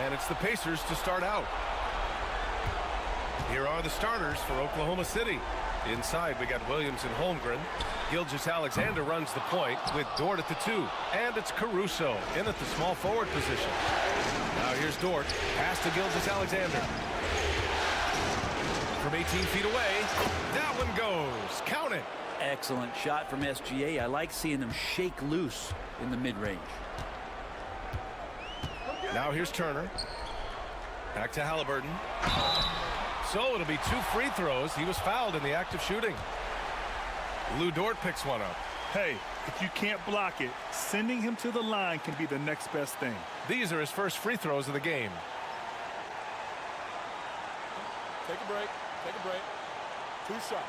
And it's the Pacers to start out. Here are the starters for Oklahoma City. Inside, we got Williams and Holmgren. Gilgeous-Alexander runs the point with Dort at the 2. And it's Caruso in at the small forward position. Now here's Dort. Pass to Gilgeous-Alexander. From 18 feet away, that one goes. Count it. Excellent shot from SGA. I like seeing them shake loose in the mid-range. Now here's Turner. Back to Halliburton. So it'll be 2 free throws. He was fouled in the act of shooting. Lou Dort picks one up. Hey, if you can't block it, sending him to the line can be the next best thing. These are his first free throws of the game. Take a break. Take a break. 2 shots.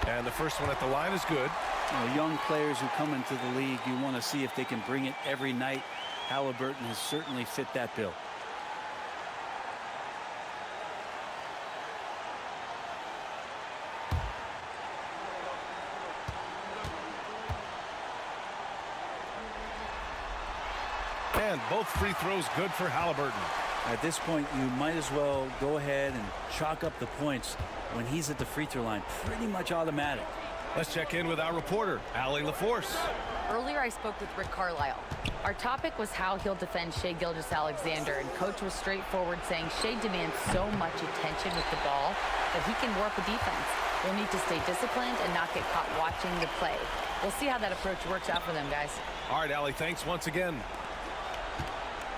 And the first one at the line is good. Young players who come into the league, you want to see if they can bring it every night. Halliburton has certainly fit that bill. And both free throws good for Halliburton. At this point, you might as well go ahead and chalk up the points when he's at the free throw line. Pretty much automatic. Let's check in with our reporter, Allie LaForce. Earlier, I spoke with Rick Carlisle. Our topic was how he'll defend Shai Gilgeous-Alexander, and Coach was straightforward, saying Shai demands so much attention with the ball that he can warp a defense. We'll need to stay disciplined and not get caught watching the play. We'll see how that approach works out for them, guys. All right, Allie, thanks once again.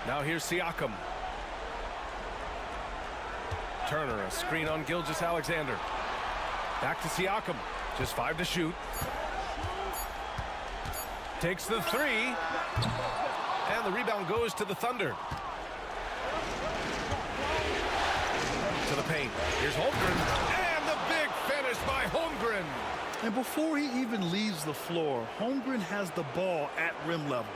Now here's Siakam. Turner, a screen on Gilgeous-Alexander. Back to Siakam. Just 5 to shoot. Takes the 3. And the rebound goes to the Thunder. To the paint. Here's Holmgren. And the big finish by Holmgren. And before he even leaves the floor, Holmgren has the ball at rim level.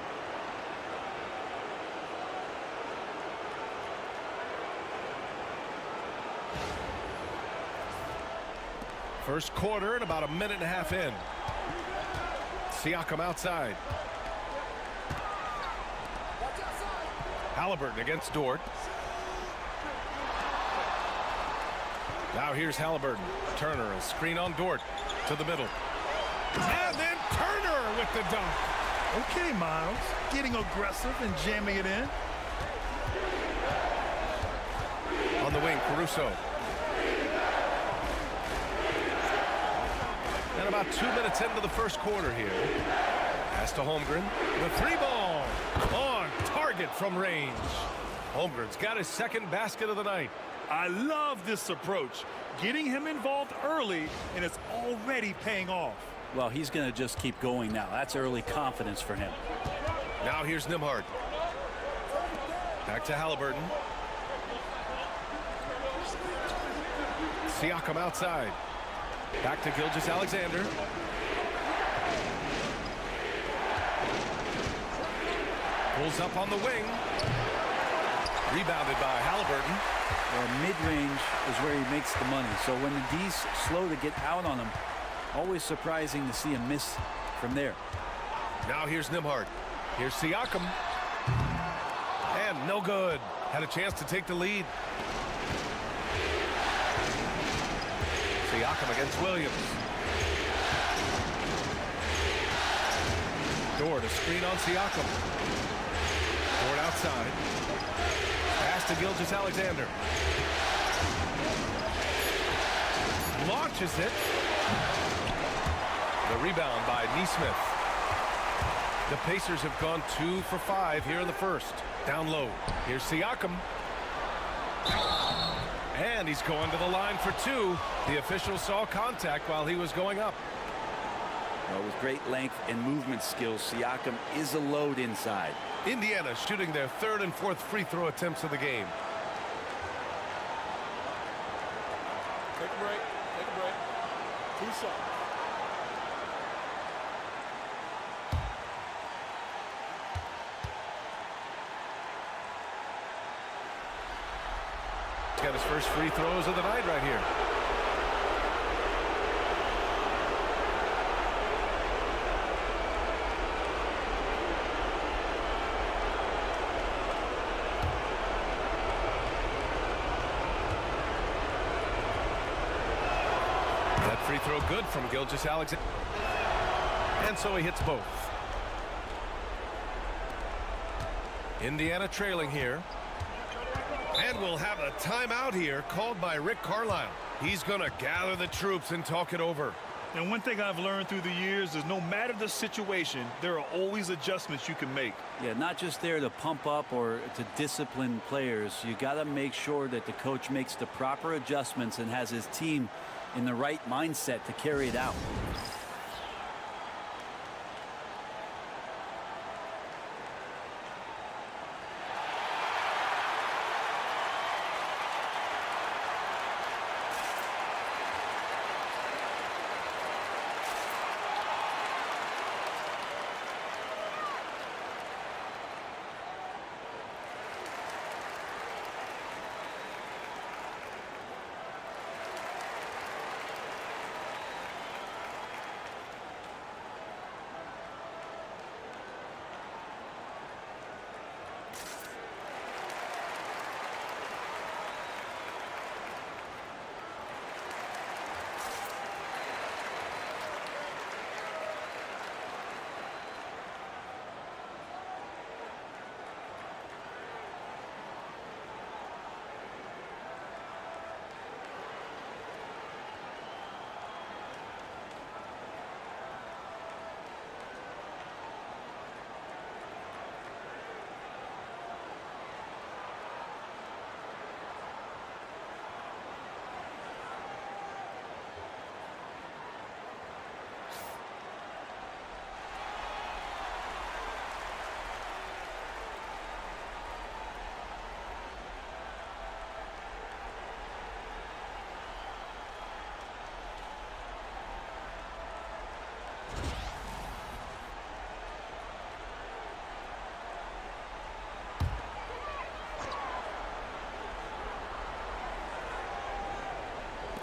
First quarter and about a minute and a half in. Siakam outside. Halliburton against Dort. Now here's Halliburton. Turner, a screen on Dort to the middle. And then Turner with the dunk. Okay, Miles. Getting aggressive and jamming it in. On the wing, Caruso. And about 2 minutes into the first quarter here. Pass to Holmgren. The 3-ball on target from range. Holmgren's got his second basket of the night. I love this approach. Getting him involved early, and it's already paying off. Well, he's going to just keep going now. That's early confidence for him. Now here's Nembhard. Back to Halliburton. Siakam outside. Back to Gilgeous-Alexander. Pulls up on the wing. Rebounded by Halliburton. Well, mid-range is where he makes the money. So when the D's slow to get out on him, always surprising to see him miss from there. Now here's Nembhard. Here's Siakam. And no good. Had a chance to take the lead. Siakam against Williams. Dort, a screen on Siakam. Dort outside. Pass to Gilgeous-Alexander. Launches it. The rebound by Nesmith. The Pacers have gone 2 for 5 here in the first. Down low. Here's Siakam. And he's going to the line for 2. The official saw contact while he was going up. Well, with great length and movement skills, Siakam is a load inside. Indiana shooting their 3rd and 4th free throw attempts of the game. Take a break. Take a break. 2 shots. Got his first free throws of the night right here. throw good from Gilgeous-Alexander. And so he hits both. Indiana trailing here. And we'll have a timeout here called by Rick Carlisle. He's going to gather the troops and talk it over. And one thing I've learned through the years is no matter the situation, there are always adjustments you can make. Yeah, not just there to pump up or to discipline players. You got to make sure that the coach makes the proper adjustments and has his team in the right mindset to carry it out.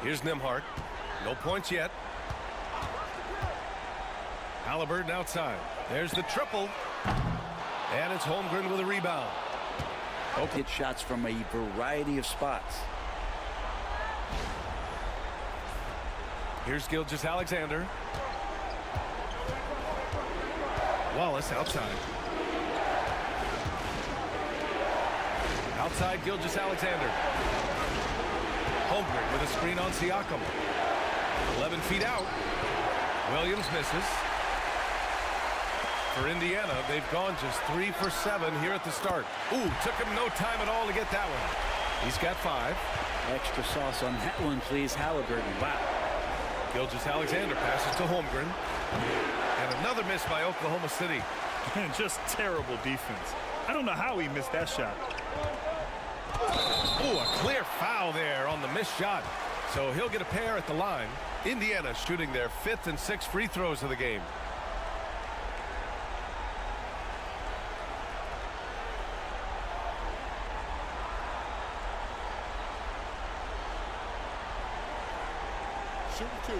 Here's Nembhard. No points yet. Halliburton outside. There's the triple. And it's Holmgren with a rebound. Hit shots from a variety of spots. Here's Gilgeous-Alexander. Wallace outside. Outside Gilgeous-Alexander. Holmgren with a screen on Siakam. 11 feet out. Williams misses. For Indiana, they've gone just 3 for 7 here at the start. Ooh, took him no time at all to get that one. He's got 5. Extra sauce on that one, please, Halliburton. Wow. Gilgeous-Alexander passes to Holmgren. And another miss by Oklahoma City. And just terrible defense. I don't know how he missed that shot. Ooh, a clear foul there on the missed shot. So he'll get a pair at the line. Indiana shooting their 5th and 6th free throws of the game. Shooting 2.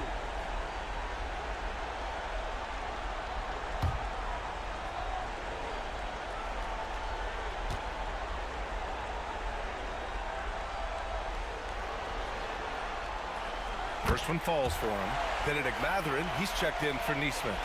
First one falls for him. Benedict Mathurin, he's checked in for Neesmith.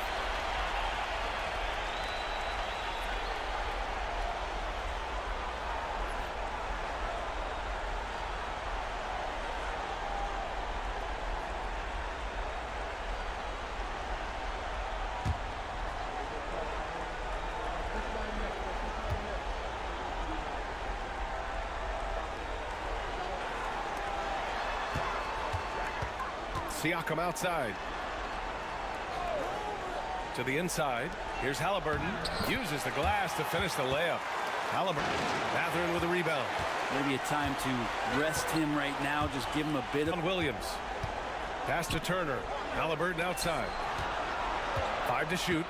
Siakam outside. To the inside. Here's Halliburton. Uses the glass to finish the layup. Halliburton. Mathurin with a rebound. Maybe a time to rest him right now. Just give him a bit of... Williams. Pass to Turner. Halliburton outside. 5 to shoot.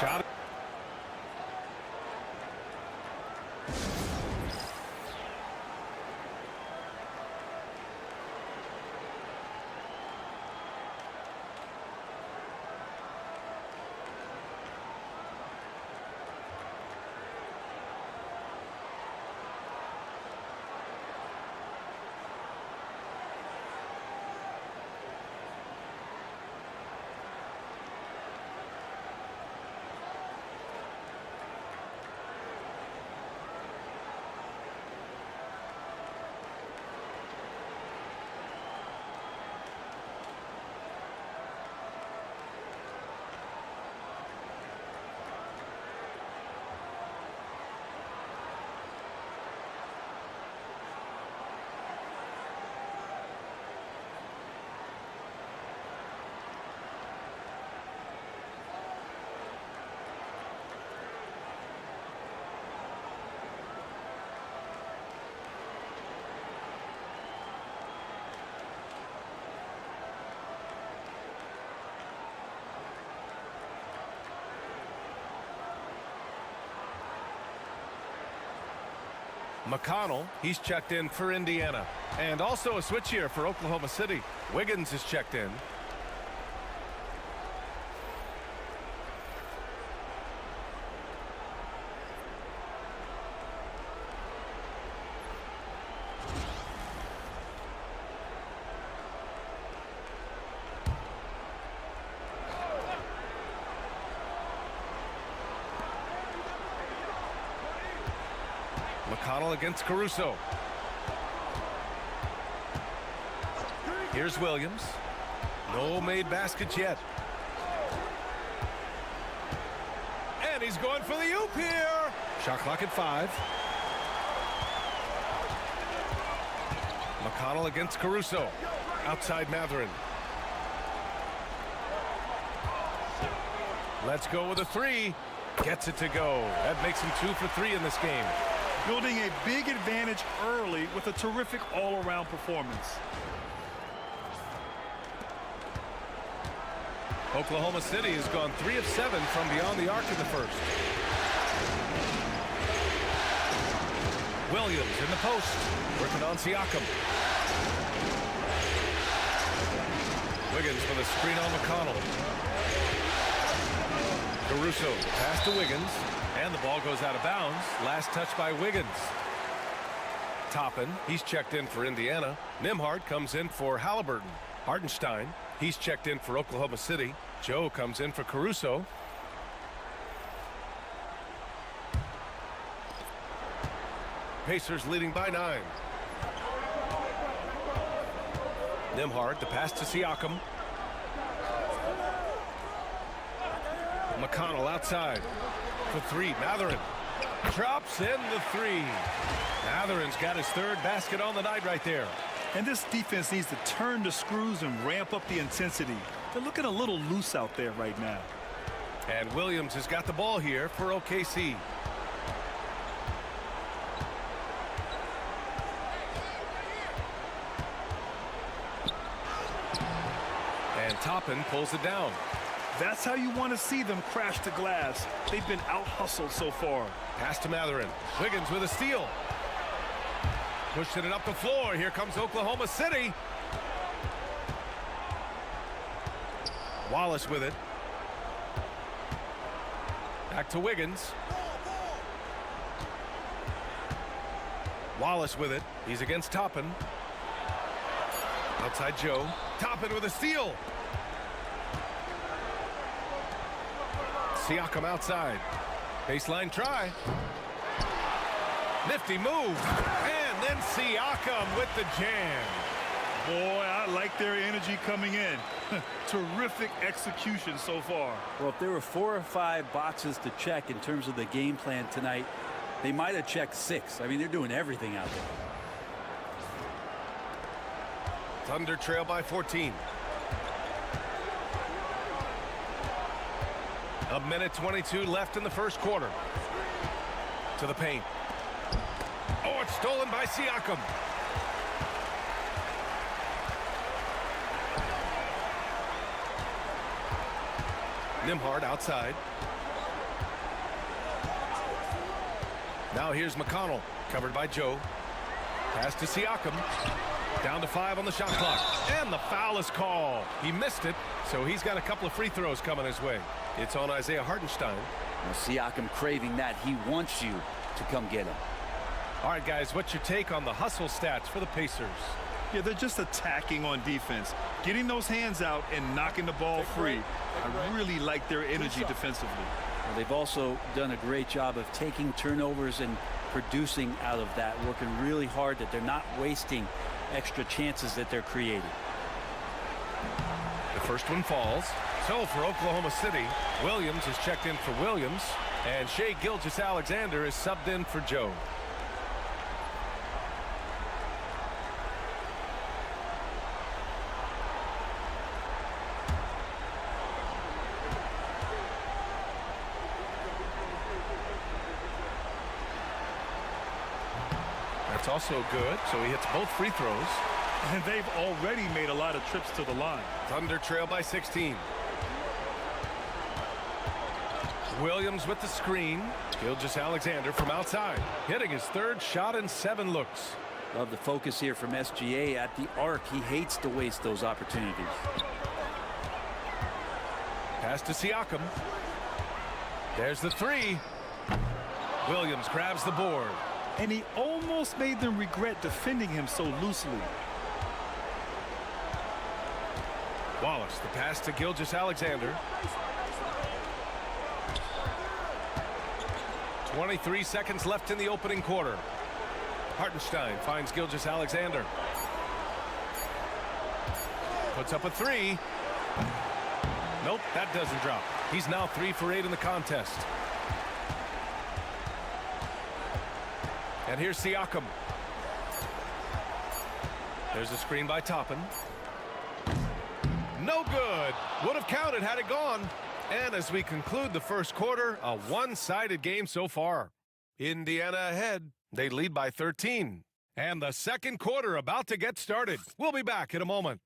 Shot. McConnell, he's checked in for Indiana. And also a switch here for Oklahoma City. Wiggins is checked in. McConnell against Caruso. Here's Williams. No made baskets yet. And he's going for the oop here. Shot clock at 5. McConnell against Caruso. Outside Matherin. Let's go with a 3. Gets it to go. That makes him 2 for 3 in this game. Building a big advantage early with a terrific all-around performance. Oklahoma City has gone 3 of 7 from beyond the arc in the first. Williams in the post. Working on Siakam. Wiggins with a screen on McConnell. Caruso pass to Wiggins. And the ball goes out of bounds. Last touch by Wiggins. Toppin, he's checked in for Indiana. Nembhard comes in for Halliburton. Hartenstein, he's checked in for Oklahoma City. Joe comes in for Caruso. Pacers leading by 9. Nembhard, the pass to Siakam. McConnell outside. For 3, Matherin drops in the 3. Matherin's got his 3rd basket on the night right there. And this defense needs to turn the screws and ramp up the intensity. They're looking a little loose out there right now. And Williams has got the ball here for OKC. And Toppin pulls it down. That's how you want to see them crash the glass. They've been out-hustled so far. Pass to Matherin. Wiggins with a steal. Pushing it up the floor. Here comes Oklahoma City. Wallace with it. Back to Wiggins. Wallace with it. He's against Toppin. Outside Joe. Toppin with a steal. Siakam outside. Baseline try. Nifty move. And then Siakam with the jam. Boy, I like their energy coming in. Terrific execution so far. Well, if there were 4 or 5 boxes to check in terms of the game plan tonight, they might have checked 6. I mean, they're doing everything out there. Thunder trail by 14. A minute 22 left in the first quarter. To the paint. Oh, it's stolen by Siakam. Nembhard outside. Now here's McConnell, covered by Joe. Pass to Siakam. Down to 5 on the shot clock. And the foul is called. He missed it, so he's got a couple of free throws coming his way. It's on Isaiah Hartenstein. Well, Siakam craving that. He wants you to come get him. All right, guys, what's your take on the hustle stats for the Pacers? Yeah, they're just attacking on defense. Getting those hands out and knocking the ball free. I really like their energy defensively. Well, they've also done a great job of taking turnovers and producing out of that, working really hard that they're not wasting extra chances that they're creating. The first one falls. So for Oklahoma City, Williams is checked in for Williams, and Shai Gilgeous-Alexander is subbed in for Joe. That's also good, so he hits both free throws. And they've already made a lot of trips to the line. Thunder trail by 16. Williams with the screen. Gilgeous-Alexander from outside, hitting his third shot in 7 looks. Love the focus here from SGA at the arc. He hates to waste those opportunities. Pass to Siakam. There's the 3. Williams grabs the board. And he almost made them regret defending him so loosely. Wallace, the pass to Gilgeous-Alexander. 23 seconds left in the opening quarter. Hartenstein finds Gilgeous-Alexander. Puts up a 3. Nope, that doesn't drop. He's now 3 for 8 in the contest. And here's Siakam. There's a screen by Toppin. No good. Would have counted had it gone. And as we conclude the first quarter, a one-sided game so far. Indiana ahead. They lead by 13. And the second quarter about to get started. We'll be back in a moment.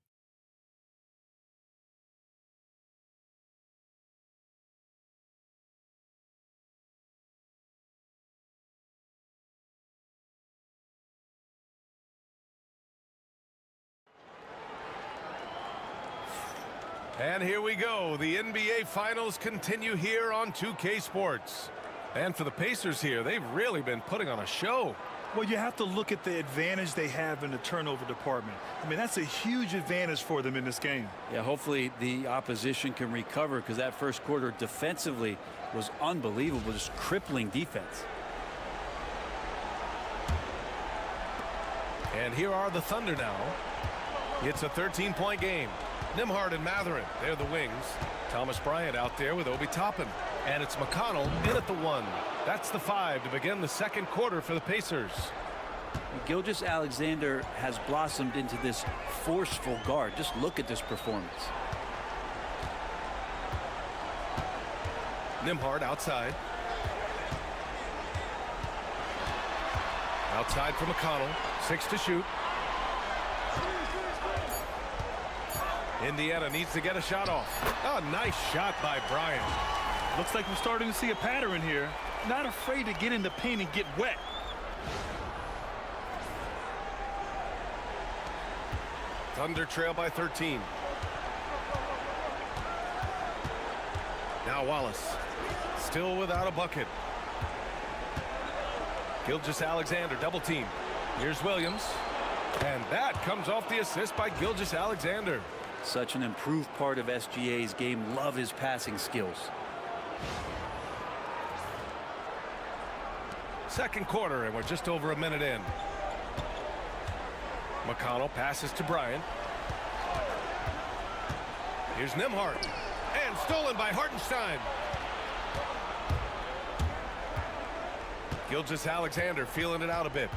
And here we go. The NBA Finals continue here on 2K Sports. And for the Pacers here, they've really been putting on a show. Well, you have to look at the advantage they have in the turnover department. I mean, that's a huge advantage for them in this game. Yeah, hopefully the opposition can recover, because that first quarter defensively was unbelievable, just crippling defense. And here are the Thunder now. It's a 13-point game. Nembhard and Mathurin, they're the wings. Thomas Bryant out there with Obi Toppin. And it's McConnell in at the 1. That's the 5 to begin the second quarter for the Pacers. Gilgeous-Alexander has blossomed into this forceful guard. Just look at this performance. Nembhard outside. Outside for McConnell. 6 to shoot. Indiana needs to get a shot off. A nice shot by Bryant. Looks like we're starting to see a pattern here. Not afraid to get in the paint and get wet. Thunder trail by 13. Now Wallace. Still without a bucket. Gilgeous-Alexander double team. Here's Williams. And that comes off the assist by Gilgeous-Alexander. Such an improved part of SGA's game. Love his passing skills. Second quarter, and we're just over a minute in. McConnell passes to Bryant. Here's Nembhard. And stolen by Hartenstein. Gilgeous-Alexander feeling it out a bit.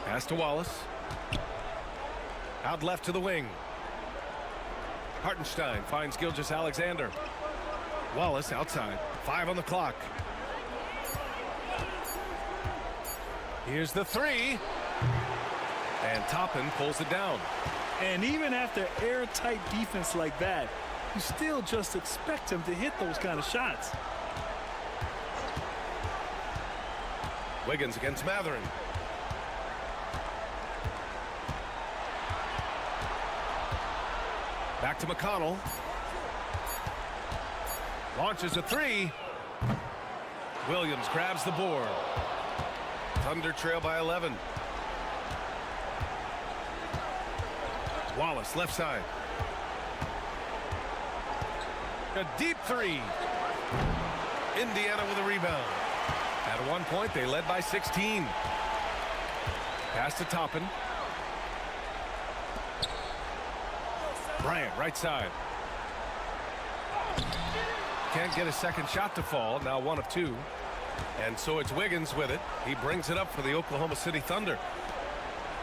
Pass to Wallace. Out left to the wing. Hartenstein finds Gilgeous-Alexander. Wallace outside. 5 on the clock. Here's the 3. And Toppin pulls it down. And even after airtight defense like that, you still just expect him to hit those kind of shots. Wiggins against Mathurin. Back to McConnell. Launches a 3. Williams grabs the board. Thunder trail by 11. Wallace left side. A deep 3. Indiana with a rebound. At one point they led by 16. Pass to Toppin. Bryant right side. Can't get a second shot to fall. Now 1 of 2. And so it's Wiggins with it. He brings it up for the Oklahoma City Thunder.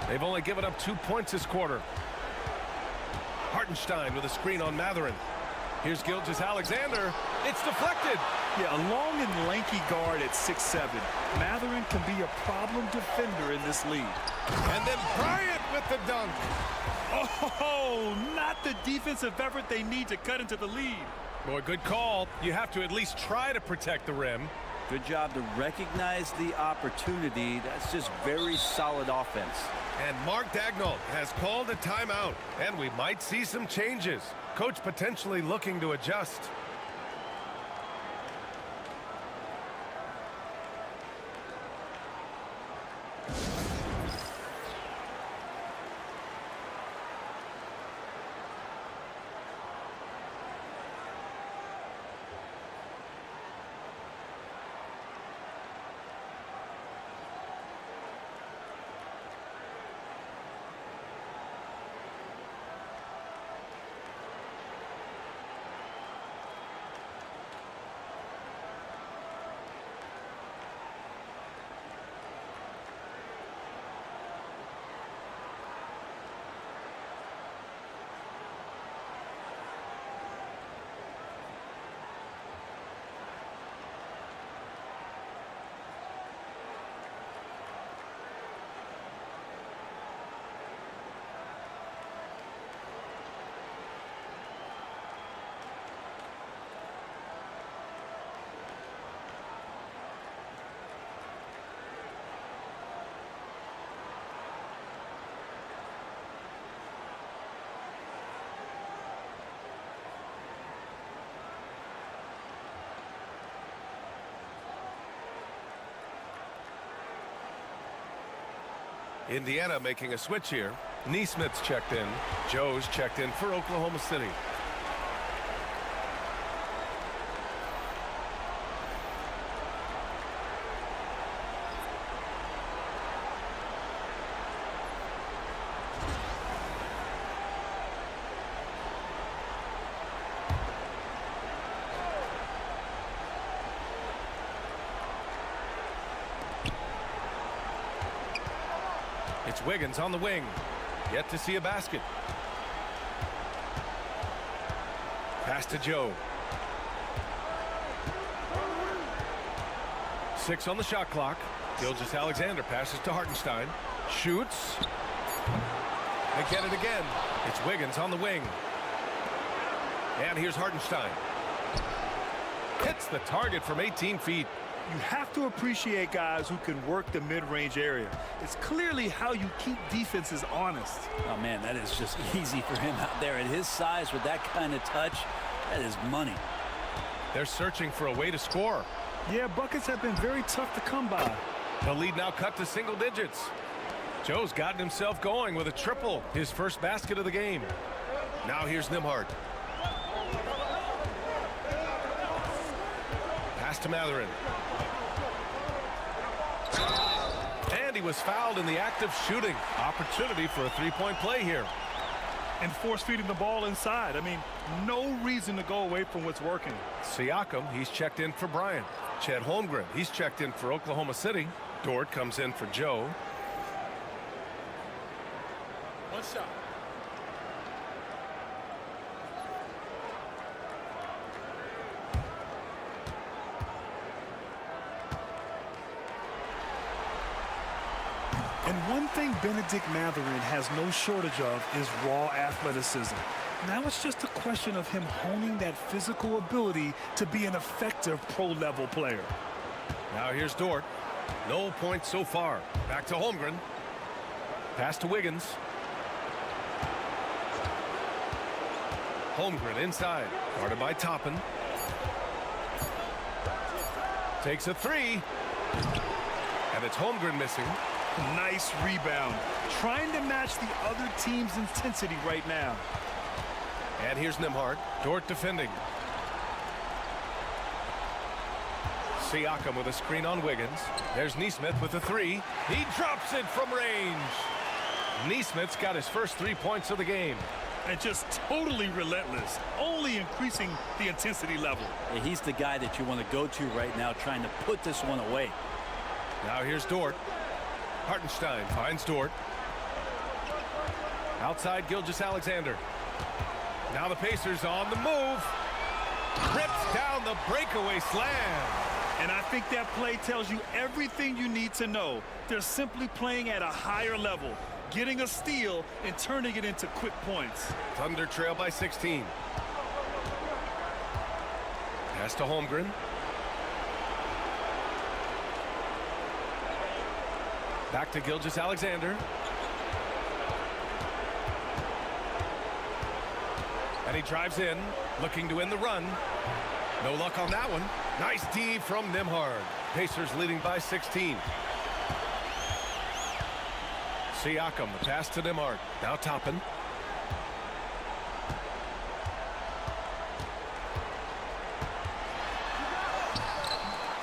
They've only given up 2 points this quarter. Hartenstein with a screen on Mathurin. Here's Gilgeous-Alexander. It's deflected. Yeah, a long and lanky guard at 6'7". Mathurin can be a problem defender in this league. And then Bryant with the dunk. Oh, not the defensive effort they need to cut into the lead. Boy, good call. You have to at least try to protect the rim. Good job to recognize the opportunity. That's just very solid offense. And Mark Dagnall has called a timeout, and we might see some changes. Coach potentially looking to adjust. Indiana making a switch here. Neesmith's checked in. Joe's checked in for Oklahoma City. It's Wiggins on the wing. Yet to see a basket. Pass to Joe. 6 on the shot clock. Gilgeous-Alexander passes to Hartenstein. Shoots. They get it again. It's Wiggins on the wing. And here's Hartenstein. Hits the target from 18 feet. You have to appreciate guys who can work the mid-range area. It's clearly how you keep defenses honest. Oh, man, that is just easy for him out there. At his size with that kind of touch, that is money. They're searching for a way to score. Yeah, buckets have been very tough to come by. The lead now cut to single digits. Joe's gotten himself going with a triple, his first basket of the game. Now here's Nembhard. Pass to Mathurin. And he was fouled in the act of shooting. Opportunity for a three-point play here. And force-feeding the ball inside. I mean, no reason to go away from what's working. Siakam, he's checked in for Bryant. Chet Holmgren, he's checked in for Oklahoma City. Dort comes in for Joe. One shot. And one thing Benedict Mathurin has no shortage of is raw athleticism. Now it's just a question of him honing that physical ability to be an effective pro-level player. Now here's Dort. No points so far. Back to Holmgren. Pass to Wiggins. Holmgren inside. Guarded by Toppin. Takes a three. And it's Holmgren missing. Nice rebound. Trying to match the other team's intensity right now. And here's Nembhard. Dort defending. Siakam with a screen on Wiggins. There's Neesmith with a three. He drops it from range. Neesmith's got his first 3 points of the game. And just totally relentless, only increasing the intensity level. Yeah, he's the guy that you want to go to right now, trying to put this one away. Now here's Dort. Hartenstein finds Dort. Outside Gilgeous-Alexander. Now the Pacers on the move. Rips down the breakaway slam. And I think that play tells you everything you need to know. They're simply playing at a higher level, getting a steal and turning it into quick points. Thunder trail by 16. Pass to Holmgren. Back to Gilgeous-Alexander. And he drives in, looking to win the run. No luck on that one. Nice D from Nembhard. Pacers leading by 16. Siakam, the pass to Nembhard. Now Toppin.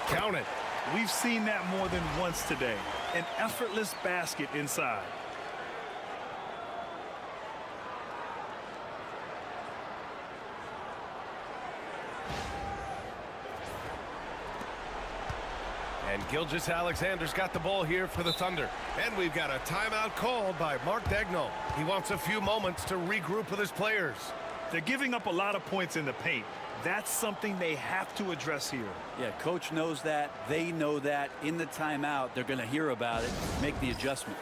Count it. We've seen that more than once today. An effortless basket inside. And Gilgeous-Alexander's got the ball here for the Thunder. And we've got a timeout called by Mark Daigneault. He wants a few moments to regroup with his players. They're giving up a lot of points in the paint. That's something they have to address here. Yeah, coach knows that. They know that. In the timeout, they're going to hear about it, make the adjustment.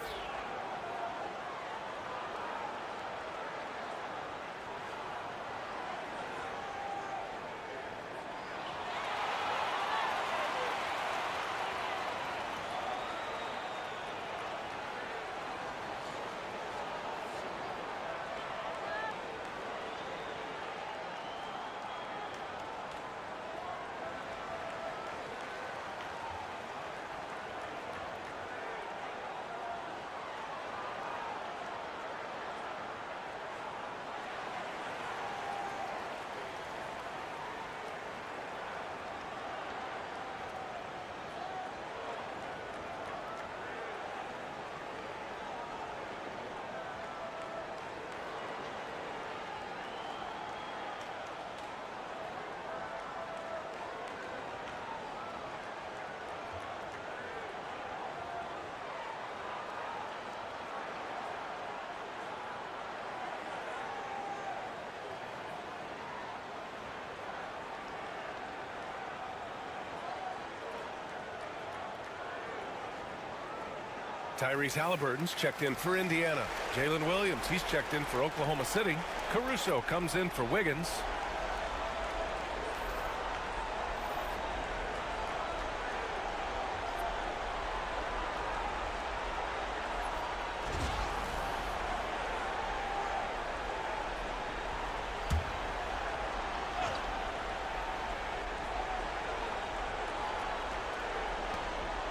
Tyrese Halliburton's checked in for Indiana. Jalen Williams, he's checked in for Oklahoma City. Caruso comes in for Wiggins.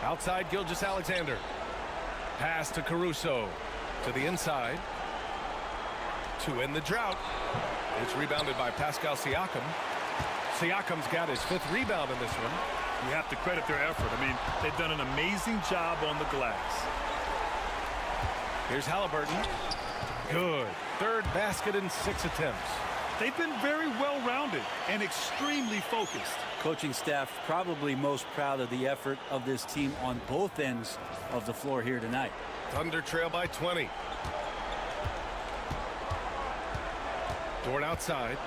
Outside Gilgeous-Alexander. Pass to Caruso. To the inside. To end the drought. It's rebounded by Pascal Siakam. Siakam's got his 5th rebound in this one. You have to credit their effort. I mean, they've done an amazing job on the glass. Here's Halliburton. Good. 3rd basket in 6 attempts. They've been very well-rounded and extremely focused. Coaching staff probably most proud of the effort of this team on both ends of the floor here tonight. Thunder trail by 20. Dort outside.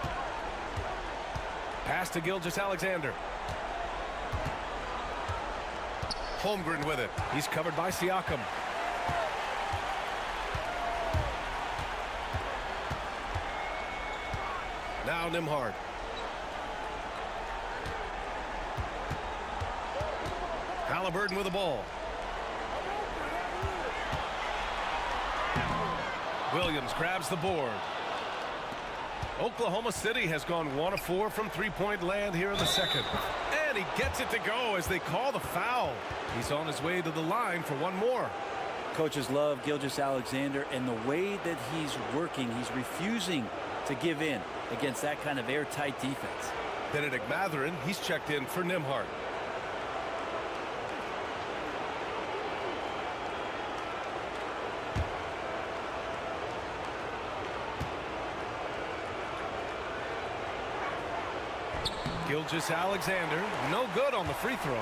Pass to Gilgeous-Alexander. Holmgren with it. He's covered by Siakam. Now Nembhard. Halliburton with the ball. Williams grabs the board. Oklahoma City has gone 1 of 4 from three-point land here in the second. And he gets it to go as they call the foul. He's on his way to the line for one more. Coaches love Gilgeous-Alexander, and the way that he's working, he's refusing to give in against that kind of airtight defense. Benedict Mathurin, he's checked in for Nembhard. Gilgeous-Alexander, no good on the free throw.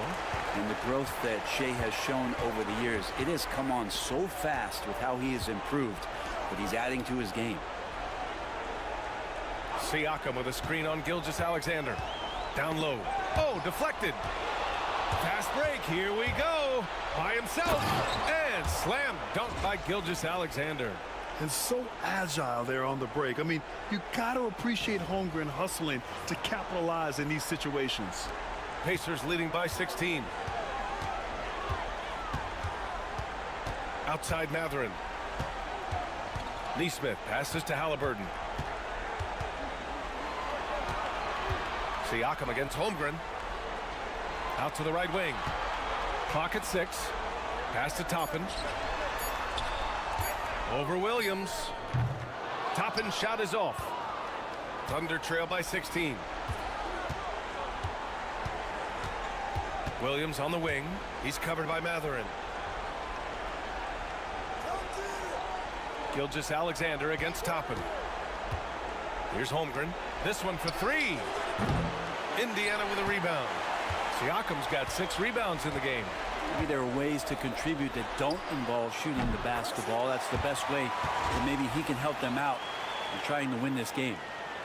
And the growth that Shea has shown over the years, it has come on so fast with how he has improved, but he's adding to his game. Siakam with a screen on Gilgeous-Alexander. Down low. Oh, deflected. Fast break. Here we go. By himself. And slam dunk by Gilgeous-Alexander. and so agile there on the break. I mean, you got to appreciate Holmgren hustling to capitalize in these situations. Pacers leading by 16. Outside Matherin. Neesmith passes to Halliburton. Siakam against Holmgren. Out to the right wing. Clock at 6. Pass to Toppin. Over Williams. Toppin's shot is off. Thunder trail by 16. Williams on the wing. He's covered by Matherin. Gilgeous-Alexander against Toppin. Here's Holmgren. This one for 3. Indiana with a rebound. Siakam's got 6 rebounds in the game. Maybe there are ways to contribute that don't involve shooting the basketball. That's the best way that maybe he can help them out in trying to win this game.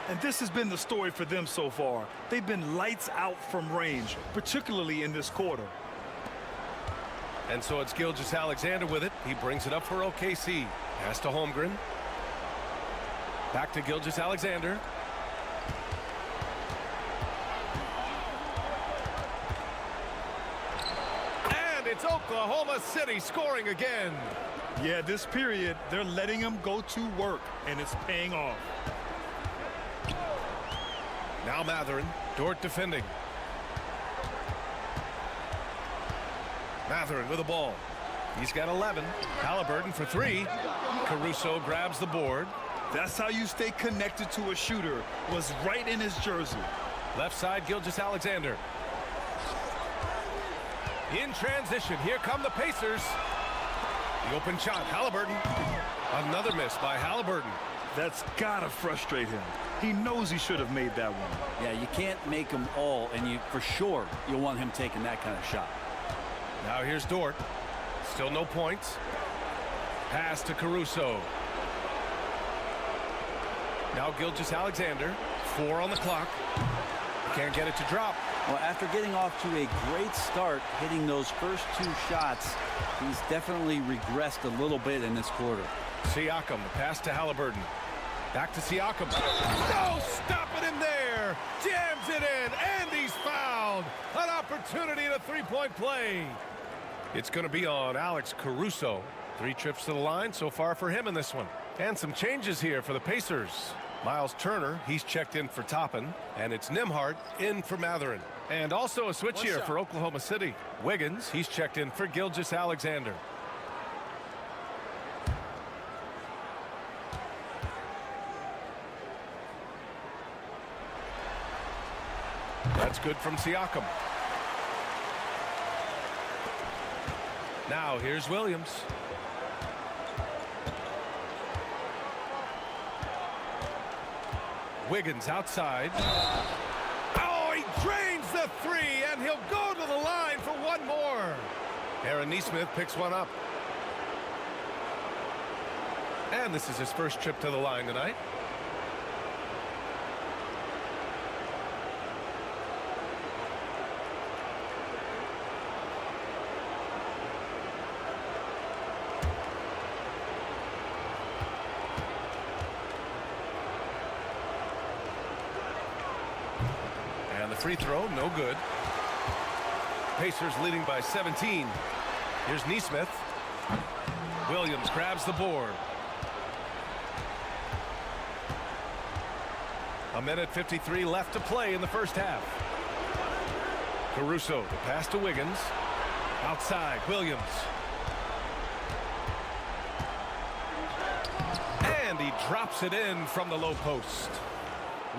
And this has been the story for them so far. They've been lights out from range, particularly in this quarter. And so it's Gilgeous-Alexander with it. He brings it up for OKC. Pass to Holmgren. Back to Gilgeous-Alexander. And it's Oklahoma City scoring again. Yeah, this period, they're letting him go to work, and it's paying off. Now Matherin. Dort defending. Matherin with the ball. He's got 11. Halliburton for 3. Caruso grabs the board. That's how you stay connected to a shooter. Was right in his jersey. Left side, Gilgeous-Alexander. In transition, here come the Pacers. The open shot, Halliburton. Another miss by Halliburton. That's gotta frustrate him. He knows he should have made that one. Yeah, you can't make them all, and for sure you'll want him taking that kind of shot. Now here's Dort. Still no points. Pass to Caruso. Now Gilgeous-Alexander. 4 on the clock. Can't get it to drop. Well, after getting off to a great start, hitting those first 2 shots, he's definitely regressed a little bit in this quarter. Siakam, the pass to Halliburton. Back to Siakam. No, stop it in there. Jams it in, and he's fouled. An opportunity to 3-point play. It's going to be on Alex Caruso. 3 trips to the line so far for him in this one. And some changes here for the Pacers. Miles Turner, he's checked in for Toppin, and it's Nembhard in for Matherin. And also a switch here for Oklahoma City. Wiggins, he's checked in for Gilgeous-Alexander. That's good from Siakam. Now here's Williams. Wiggins outside. Oh, he drains the 3, and he'll go to the line for one more. Aaron Neesmith picks one up. And this is his first trip to the line tonight. And the free throw, no good. Pacers leading by 17. Here's Neesmith. Williams grabs the board. 1:53 left to play in the first half. Caruso, the pass to Wiggins. Outside, Williams. And he drops it in from the low post.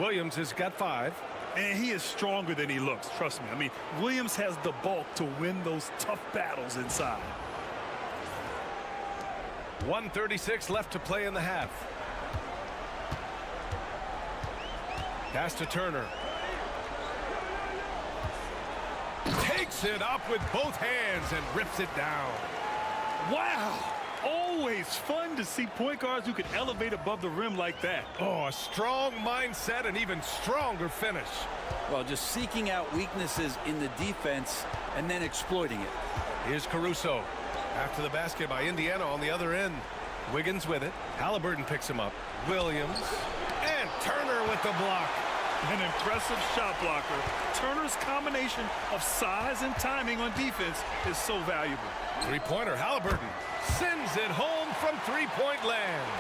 Williams has got 5. And he is stronger than he looks, trust me. I mean, Williams has the bulk to win those tough battles inside. 1:36 left to play in the half. Pass to Turner. Takes it up with both hands and rips it down. Wow! Always fun to see point guards who can elevate above the rim like that. Oh, a strong mindset and even stronger finish. Well, just seeking out weaknesses in the defense and then exploiting it. Here's Caruso. After the basket by Indiana on the other end. Wiggins with it. Halliburton picks him up. Williams. And Turner with the block. An impressive shot blocker. Turner's combination of size and timing on defense is so valuable. Three-pointer. Halliburton sends it home from three-point land.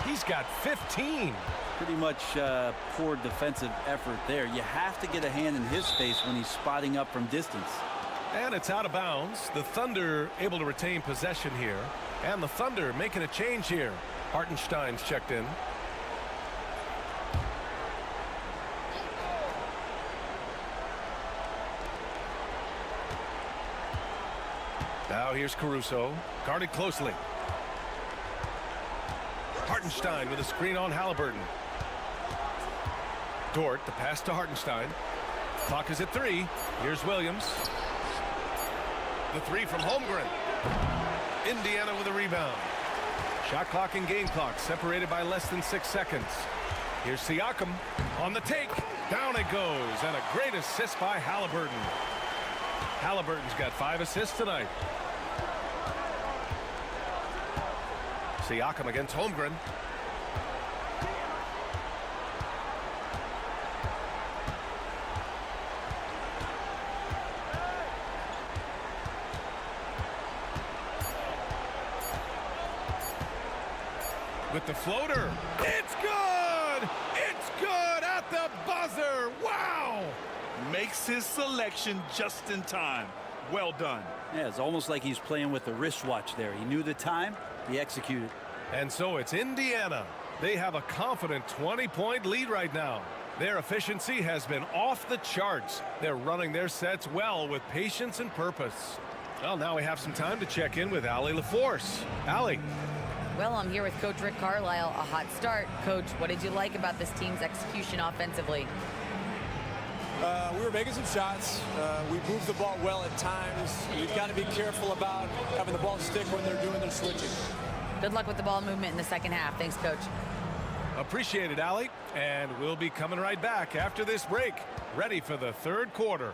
He's got 15. Pretty much poor defensive effort there. You have to get a hand in his face when he's spotting up from distance. And it's out of bounds. The Thunder able to retain possession here. And the Thunder making a change here. Hartenstein's checked in. Now here's Caruso. Guarded closely. Hartenstein with a screen on Halliburton. Dort, the pass to Hartenstein. Clock is at 3. Here's Williams. The 3 from Holmgren. Indiana with a rebound. Shot clock and game clock separated by less than 6 seconds. Here's Siakam on the take. Down it goes, and a great assist by Halliburton. Halliburton's got 5 assists tonight. Siakam against Holmgren. With the floater. It's good! It's good at the buzzer! Wow! Makes his selection just in time. Well done. Yeah, it's almost like he's playing with the wristwatch there. He knew the time, he executed. And so it's Indiana. They have a confident 20-point lead right now. Their efficiency has been off the charts. They're running their sets well with patience and purpose. Well, now we have some time to check in with Allie LaForce. Allie. Well, I'm here with Coach Rick Carlisle. A hot start. Coach, what did you like about this team's execution offensively? We were making some shots. We moved the ball well at times. You've got to be careful about having the ball stick when they're doing their switching. Good luck with the ball movement in the second half. Thanks, Coach. Appreciate it, Allie. And we'll be coming right back after this break. Ready for the third quarter.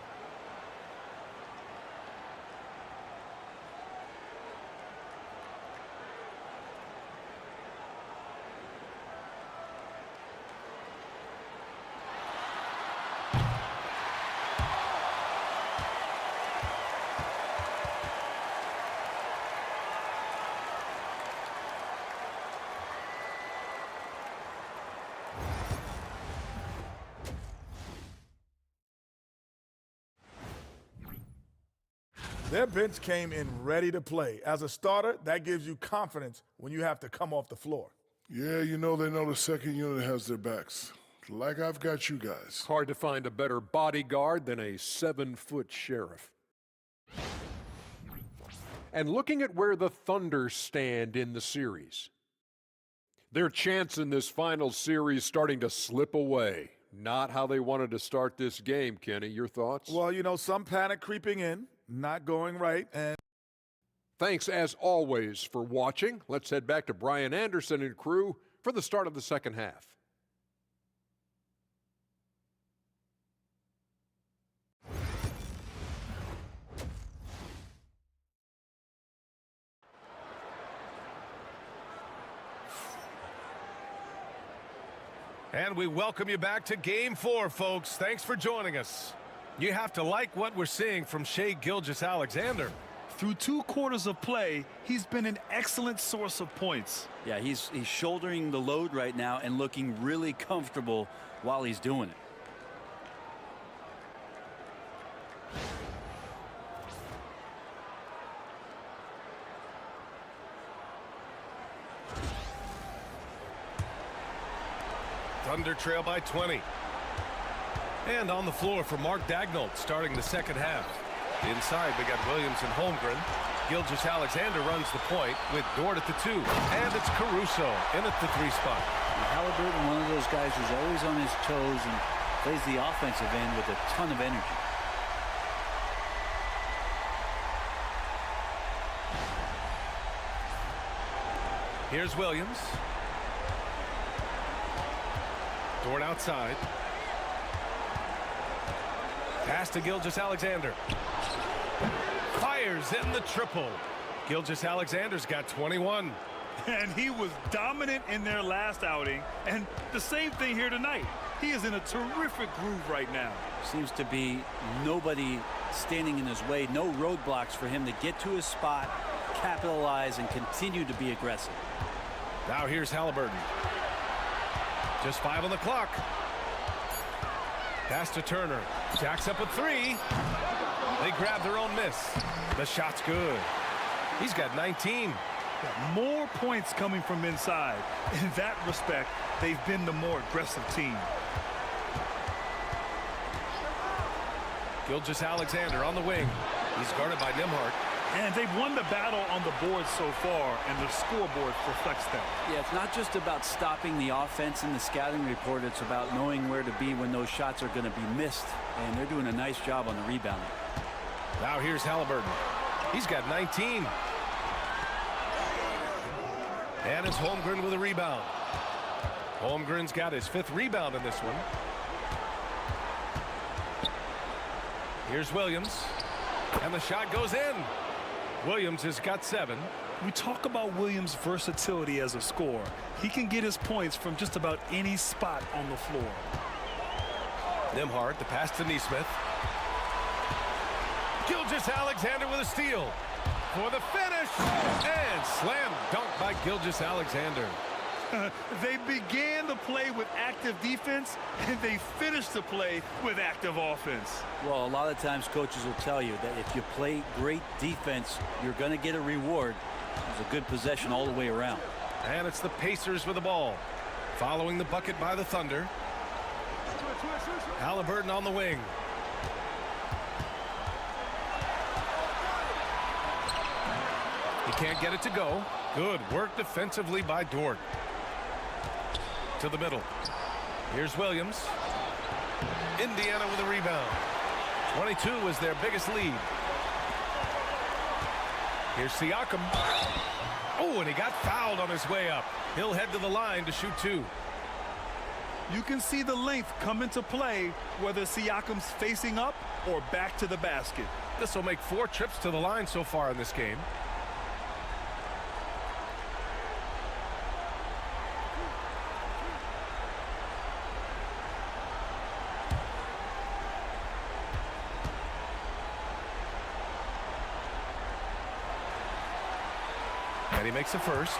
Their bench came in ready to play. As a starter, that gives you confidence when you have to come off the floor. Yeah, they know the second unit has their backs. Like I've got you guys. Hard to find a better bodyguard than a 7-foot sheriff. And looking at where the Thunder stand in the series. Their chance in this final series starting to slip away. Not how they wanted to start this game, Kenny. Your thoughts? Well, some panic creeping in, not going right, and thanks, as always, for watching. Let's head back to Brian Anderson and crew for the start of the second half. And we welcome you back to Game 4, folks. Thanks for joining us. You have to like what we're seeing from Shai Gilgeous-Alexander. Through 2 quarters of play, he's been an excellent source of points. Yeah, he's shouldering the load right now and looking really comfortable while he's doing it. Thunder trail by 20. And on the floor for Mark Daigneault starting the second half. Inside we got Williams and Holmgren. Gilgeous-Alexander runs the point with Dort at the 2. And it's Caruso in at the 3 spot. Halliburton, one of those guys who's always on his toes and plays the offensive end with a ton of energy. Here's Williams. Dort outside. Pass to Gilgeous-Alexander. Fires in the triple. Gilgeous-Alexander's got 21. And he was dominant in their last outing. And the same thing here tonight. He is in a terrific groove right now. Seems to be nobody standing in his way. No roadblocks for him to get to his spot, capitalize, and continue to be aggressive. Now here's Halliburton. Just 5 on the clock. Pass to Turner. Jacks up a 3. They grab their own miss. The shot's good. He's got 19. More points coming from inside. In that respect, they've been the more aggressive team. Gilgeous-Alexander on the wing. He's guarded by Nembhard. And they've won the battle on the board so far, and the scoreboard reflects that. Yeah, it's not just about stopping the offense in the scouting report. It's about knowing where to be when those shots are going to be missed. And they're doing a nice job on the rebounding. Now here's Halliburton. He's got 19. And it's Holmgren with a rebound. Holmgren's got his 5th rebound in this one. Here's Williams. And the shot goes in. Williams has got 7. We talk about Williams' versatility as a scorer. He can get his points from just about any spot on the floor. Nembhard, the pass to Nesmith. Gilgeous-Alexander with a steal for the finish. And slam dunk by Gilgeous-Alexander. They began the play with active defense, and they finished the play with active offense. Well, a lot of times coaches will tell you that if you play great defense, you're going to get a reward. It was a good possession all the way around. And it's the Pacers with the ball. Following the bucket by the Thunder. Halliburton on the wing. He can't get it to go. Good work defensively by Dort. To the middle. Here's Williams. Indiana with a rebound. 22 is their biggest lead. Here's Siakam. Oh, and he got fouled on his way up. He'll head to the line to shoot 2. You can see the length come into play whether Siakam's facing up or back to the basket. This will make 4 trips to the line so far in this game. And he makes a first.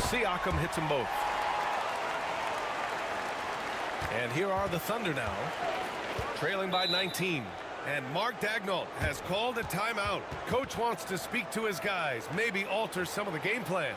Siakam hits them both. And here are the Thunder now, trailing by 19. And Mark Daigneault has called a timeout. Coach wants to speak to his guys, maybe alter some of the game plan.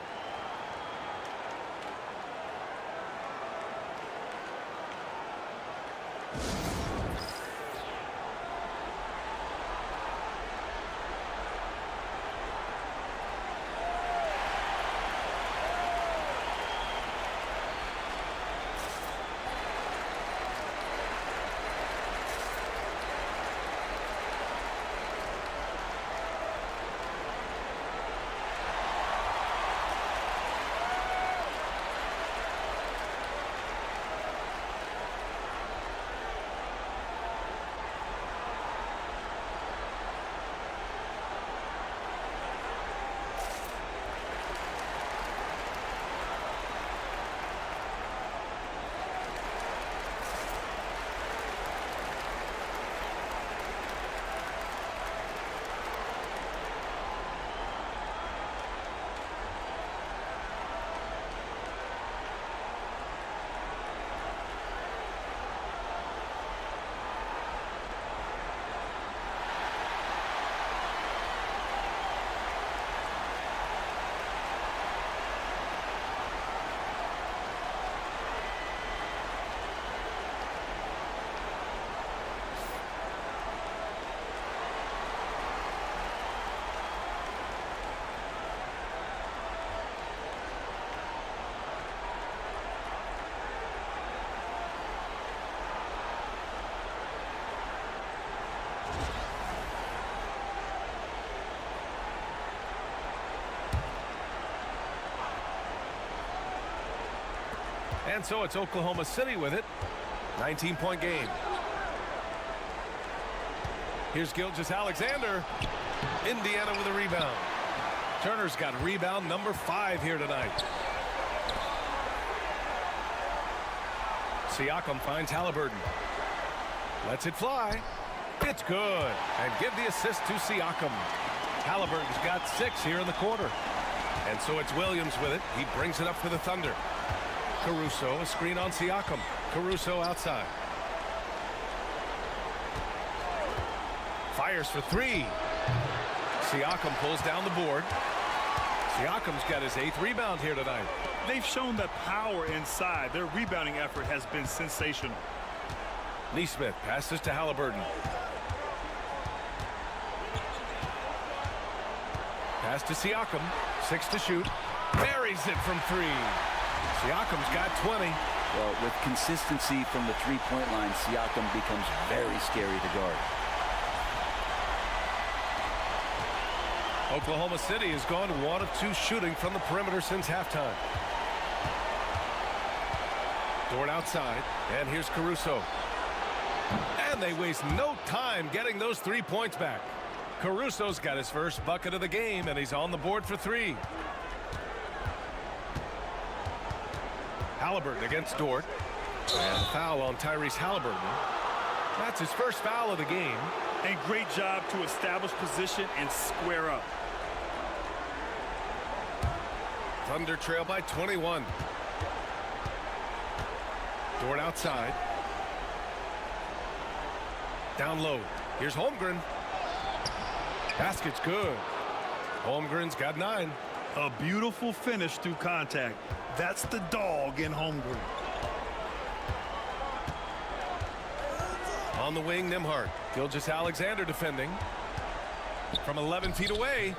And so it's Oklahoma City with it. 19-point game. Here's Gilgeous-Alexander. Indiana with a rebound. Turner's got rebound number 5 here tonight. Siakam finds Halliburton. Lets it fly. It's good. And give the assist to Siakam. Halliburton's got 6 here in the quarter. And so it's Williams with it. He brings it up for the Thunder. Caruso, a screen on Siakam. Caruso outside. Fires for 3. Siakam pulls down the board. Siakam's got his 8th rebound here tonight. They've shown the power inside. Their rebounding effort has been sensational. Neesmith passes to Halliburton. Pass to Siakam. 6 to shoot. Buries it from 3. Siakam's got 20. Well, with consistency from the three-point line, Siakam becomes very scary to guard. Oklahoma City has gone 1 of 2 shooting from the perimeter since halftime. Dort outside, and here's Caruso. And they waste no time getting those 3 points back. Caruso's got his first bucket of the game, and he's on the board for 3. Halliburton against Dort. And foul on Tyrese Halliburton. That's his first foul of the game. And great job to establish position and square up. Thunder trail by 21. Dort outside. Down low. Here's Holmgren. Basket's good. Holmgren's got 9. A beautiful finish through contact. That's the dog in Holmgren. On the wing, Nembhard. Gilgeous-Alexander defending. From 11 feet away.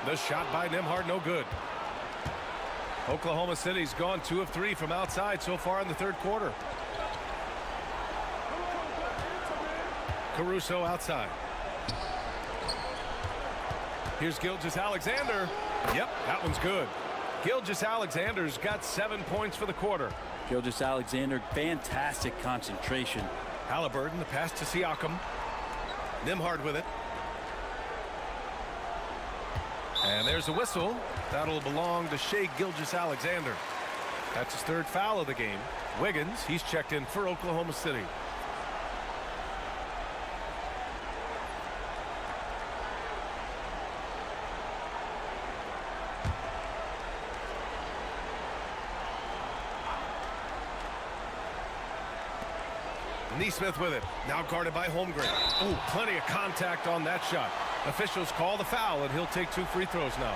The shot by Nembhard, no good. Oklahoma City's gone 2 of 3 from outside so far in the 3rd quarter. Caruso outside. Here's Gilgeous-Alexander. Yep, that one's good. Gilgeous-Alexander's got 7 points for the quarter. Gilgeous-Alexander, fantastic concentration. Halliburton, the pass to Siakam. Nembhard with it. And there's a whistle. That'll belong to Shai Gilgeous-Alexander. That's his 3rd foul of the game. Wiggins, he's checked in for Oklahoma City. Neesmith with it. Now guarded by Holmgren. Oh, plenty of contact on that shot. Officials call the foul, and he'll take 2 free throws now.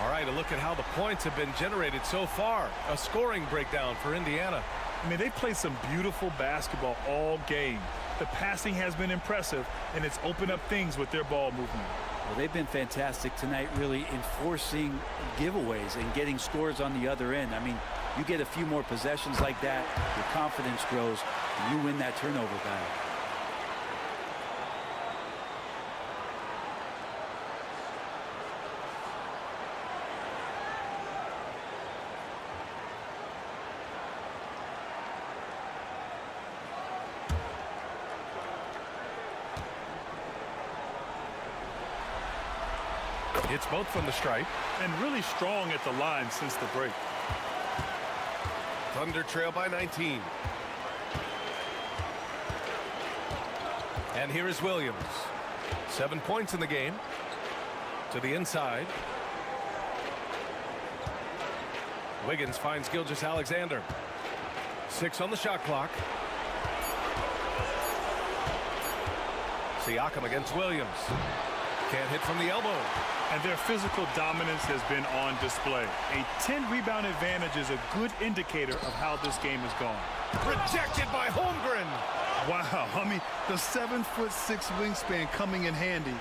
All right, a look at how the points have been generated so far. A scoring breakdown for Indiana. I mean, they played some beautiful basketball all game. The passing has been impressive, and it's opened up things with their ball movement. Well, they've been fantastic tonight, really enforcing giveaways and getting scores on the other end. I mean, you get a few more possessions like that, your confidence grows, and you win that turnover battle. It's both from the stripe. And really strong at the line since the break. Thunder trail by 19. And here is Williams. 7 points in the game. To the inside. Wiggins finds Gilgeous-Alexander. 6 on the shot clock. Siakam against Williams. Can't hit from the elbow. And their physical dominance has been on display. A 10-rebound advantage is a good indicator of how this game has gone. Rejected by Holmgren. Wow, I mean, the 7'6" wingspan coming in handy.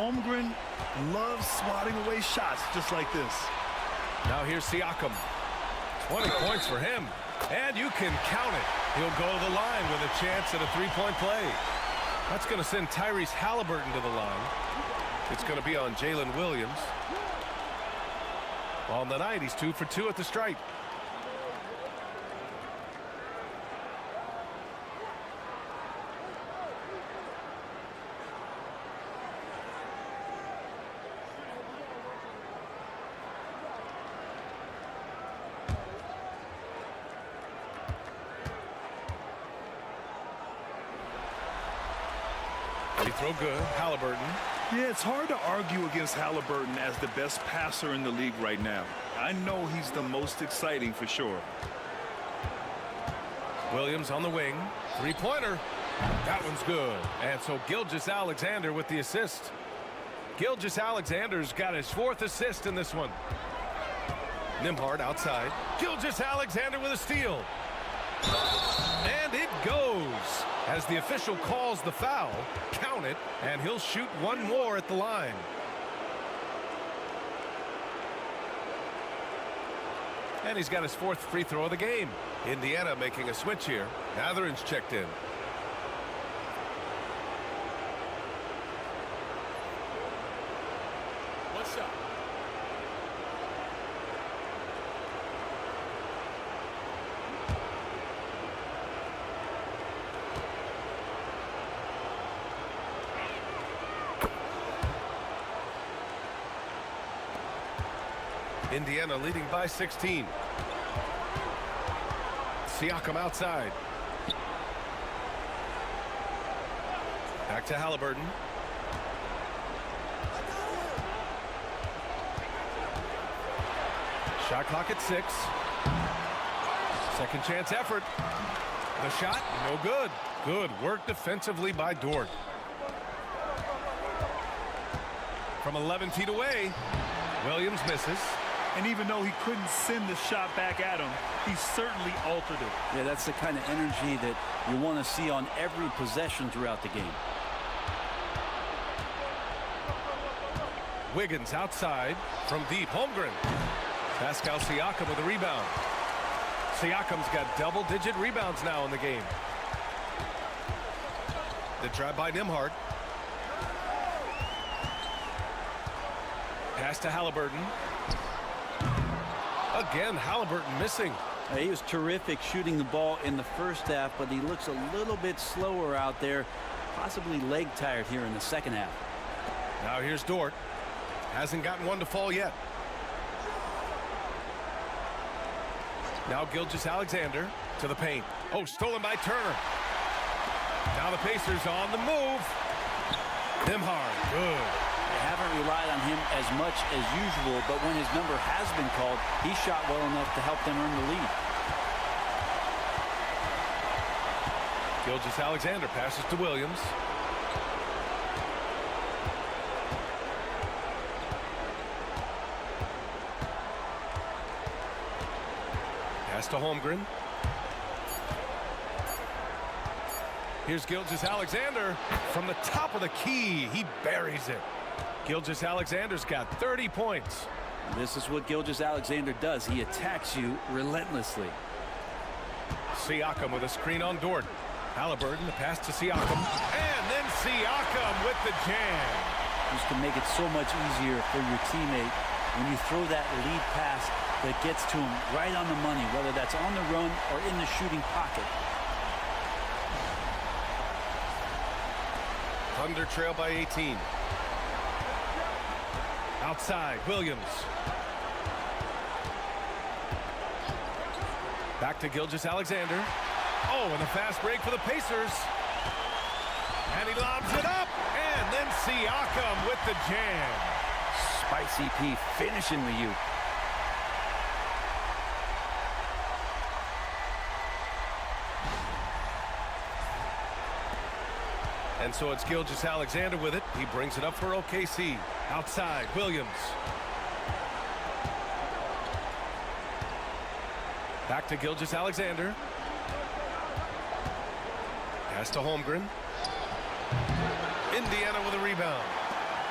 Holmgren loves swatting away shots just like this. Now here's Siakam. 20 points for him. And you can count it. He'll go to the line with a chance at a 3-point play. That's going to send Tyrese Halliburton to the line. It's going to be on Jalen Williams. On the night, he's 2 for 2 at the stripe. Free throw good. Halliburton. Yeah, it's hard to argue against Halliburton as the best passer in the league right now. I know he's the most exciting for sure. Williams on the wing. Three-pointer. That one's good. And so Gilgeous-Alexander with the assist. Gilgeous-Alexander's got his 4th assist in this one. Nembhard outside. Gilgeous-Alexander with a steal. And it goes. As the official calls the foul, count it, and he'll shoot one more at the line. And he's got his 4th free throw of the game. Indiana making a switch here. Matherin's checked in. What's up? Indiana leading by 16. Siakam outside. Back to Halliburton. Shot clock at 6. Second chance effort. The shot, no good. Good work defensively by Dort. From 11 feet away, Williams misses. And even though he couldn't send the shot back at him, he certainly altered it. Yeah, that's the kind of energy that you want to see on every possession throughout the game. Wiggins outside from deep. Holmgren. Pascal Siakam with a rebound. Siakam's got double-digit rebounds now in the game. The drive by Nembhard. Pass to Halliburton. Again, Halliburton missing. He was terrific shooting the ball in the first half, but he looks a little bit slower out there, possibly leg tired here in the second half. Now here's Dort. Hasn't gotten one to fall yet. Now Gilgeous-Alexander to the paint. Oh, stolen by Turner. Now the Pacers on the move. Nembhard, good. They haven't relied on him as much as usual, but when his number has been called, he shot well enough to help them earn the lead. Gilgeous-Alexander passes to Williams. Pass to Holmgren. Here's Gilgeous-Alexander from the top of the key. He buries it. Gilgeous-Alexander's got 30 points. This is what Gilgeous-Alexander does. He attacks you relentlessly. Siakam with a screen on Dort. Halliburton, the pass to Siakam. And then Siakam with the jam. This can make it so much easier for your teammate when you throw that lead pass that gets to him right on the money, whether that's on the run or in the shooting pocket. Thunder trail by 18. Outside, Williams. Back to Gilgeous-Alexander. Oh, and a fast break for the Pacers. And he lobs it up. And then Siakam with the jam. Spicy P finishing the Ute. And so it's Gilgeous-Alexander with it. He brings it up for OKC. Outside, Williams. Back to Gilgeous-Alexander. Pass to Holmgren. Indiana with a rebound.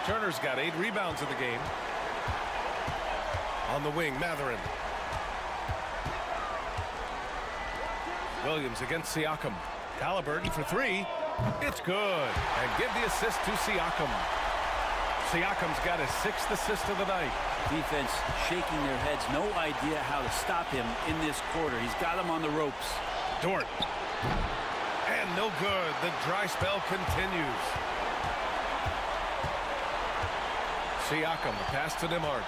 Turner's got 8 rebounds in the game. On the wing, Matherin. Williams against Siakam. Halliburton for 3. It's good. And give the assist to Siakam. Siakam's got his 6th assist of the night. Defense shaking their heads. No idea how to stop him in this quarter. He's got him on the ropes. Dort. And no good. The dry spell continues. Siakam, the pass to Nembhard.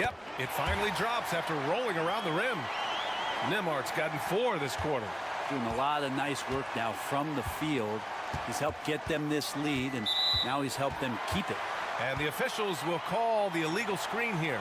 Yep, it finally drops after rolling around the rim. Nimhart's gotten 4 this quarter. Doing a lot of nice work now from the field. He's helped get them this lead, and now he's helped them keep it. And the officials will call the illegal screen here.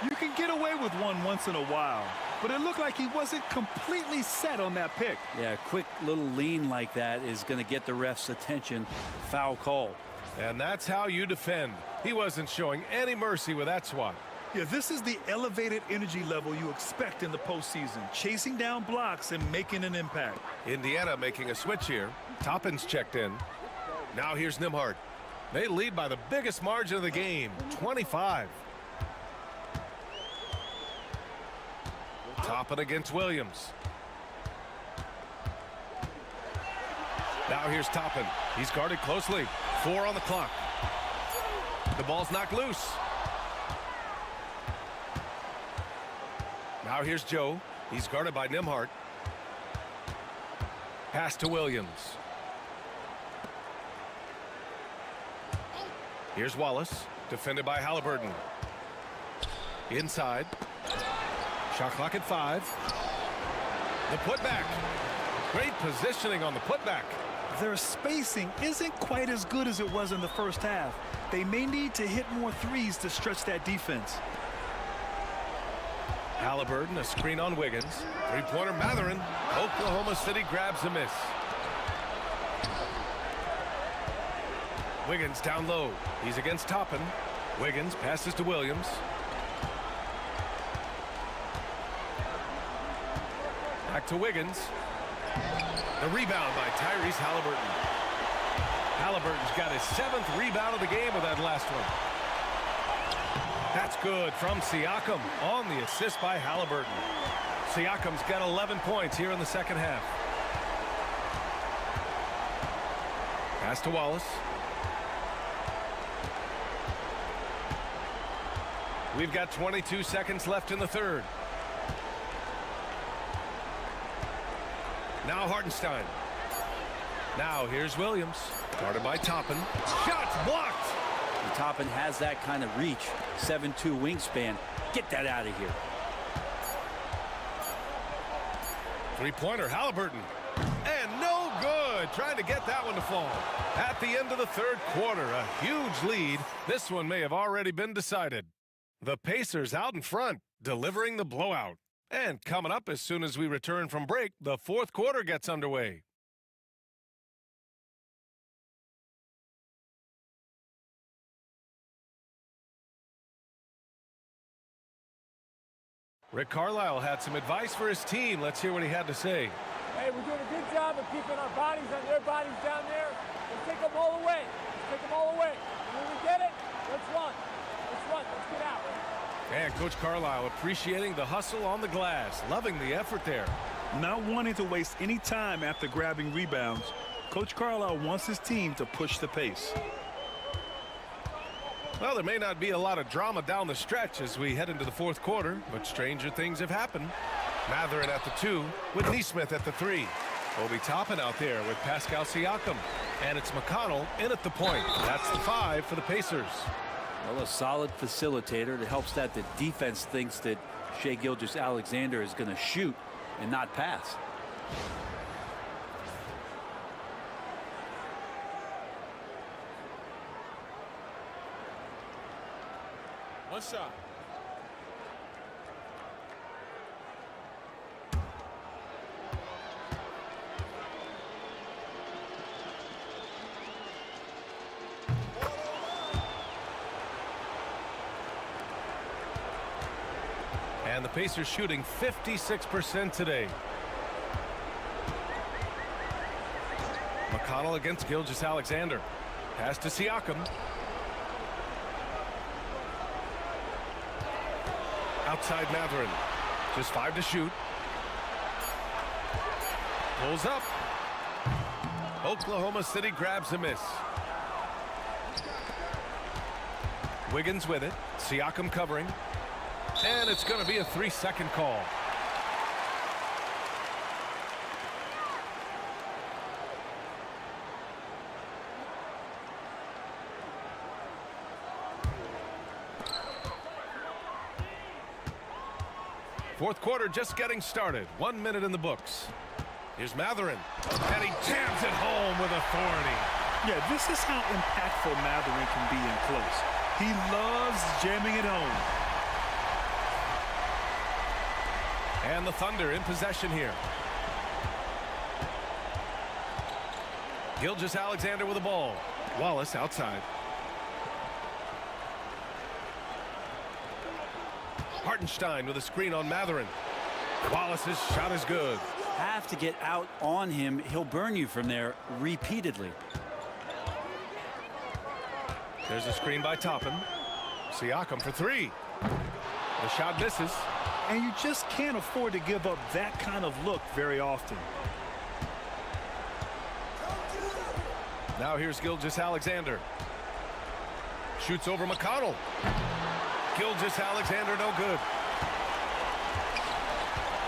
You can get away with one once in a while, but it looked like he wasn't completely set on that pick. Yeah, a quick little lean like that is going to get the ref's attention. Foul call. And that's how you defend. He wasn't showing any mercy with that swat. Yeah, this is the elevated energy level you expect in the postseason, chasing down blocks and making an impact. Indiana making a switch here. Toppin's checked in. Now here's Nimhart. They lead by the biggest margin of the game, 25. Toppin against Williams. Now here's Toppin. He's guarded closely. 4 on the clock. The ball's knocked loose. Now here's Joe. He's guarded by Nimhart. Pass to Williams. Here's Wallace, defended by Halliburton. Inside. Shot clock at 5. The putback. Great positioning on the putback. Their spacing isn't quite as good as it was in the first half. They may need to hit more threes to stretch that defense. Halliburton, a screen on Wiggins. Three-pointer Matherin. Oklahoma City grabs a miss. Wiggins down low. He's against Toppin. Wiggins passes to Williams. Back to Wiggins. The rebound by Tyrese Halliburton. Halliburton's got his 7th rebound of the game with that last one. That's good from Siakam on the assist by Halliburton. Siakam's got 11 points here in the second half. Pass to Wallace. We've got 22 seconds left in the third. Now Hartenstein. Now here's Williams. Guarded by Toppin. Shots blocked. And Toppin has that kind of reach. 7'2" wingspan. Get that out of here. Three-pointer Halliburton. And no good. Trying to get that one to fall. At the end of the third quarter, a huge lead. This one may have already been decided. The Pacers out in front, delivering the blowout. And coming up as soon as we return from break, the fourth quarter gets underway. Rick Carlisle had some advice for his team. Let's hear what he had to say. Hey, we're doing a good job of keeping our bodies on their bodies down there. Let's take them all away. Let's take them all away. When we get it, let's run. Let's run. Let's get out. And Coach Carlisle appreciating the hustle on the glass, loving the effort there. Not wanting to waste any time after grabbing rebounds, Coach Carlisle wants his team to push the pace. Well, there may not be a lot of drama down the stretch as we head into the fourth quarter, but stranger things have happened. Matherin at the 2 with Nesmith at the 3. Obi Toppin out there with Pascal Siakam. And it's McConnell in at the point. That's the 5 for the Pacers. Well, a solid facilitator that helps that the defense thinks that Shai Gilgeous-Alexander is going to shoot and not pass. One shot. And the Pacers shooting 56% today. McConnell against Gilgeous-Alexander. Pass to Siakam. Outside Matherin. Just 5 to shoot. Pulls up. Oklahoma City grabs a miss. Wiggins with it. Siakam covering. And it's going to be a 3-second call. Fourth quarter just getting started. 1 minute in the books. Here's Matherin, and he jams it home with authority. Yeah, this is how impactful Matherin can be in close. He loves jamming it home. And the Thunder in possession here. Gilgeous-Alexander with the ball. Wallace outside. Hartenstein with a screen on Matherin. Wallace's shot is good. Have to get out on him. He'll burn you from there repeatedly. There's a screen by Toppin. Siakam for three. The shot misses. And you just can't afford to give up that kind of look very often. Now here's Gilgeous-Alexander. Shoots over McConnell. Gilgeous-Alexander no good.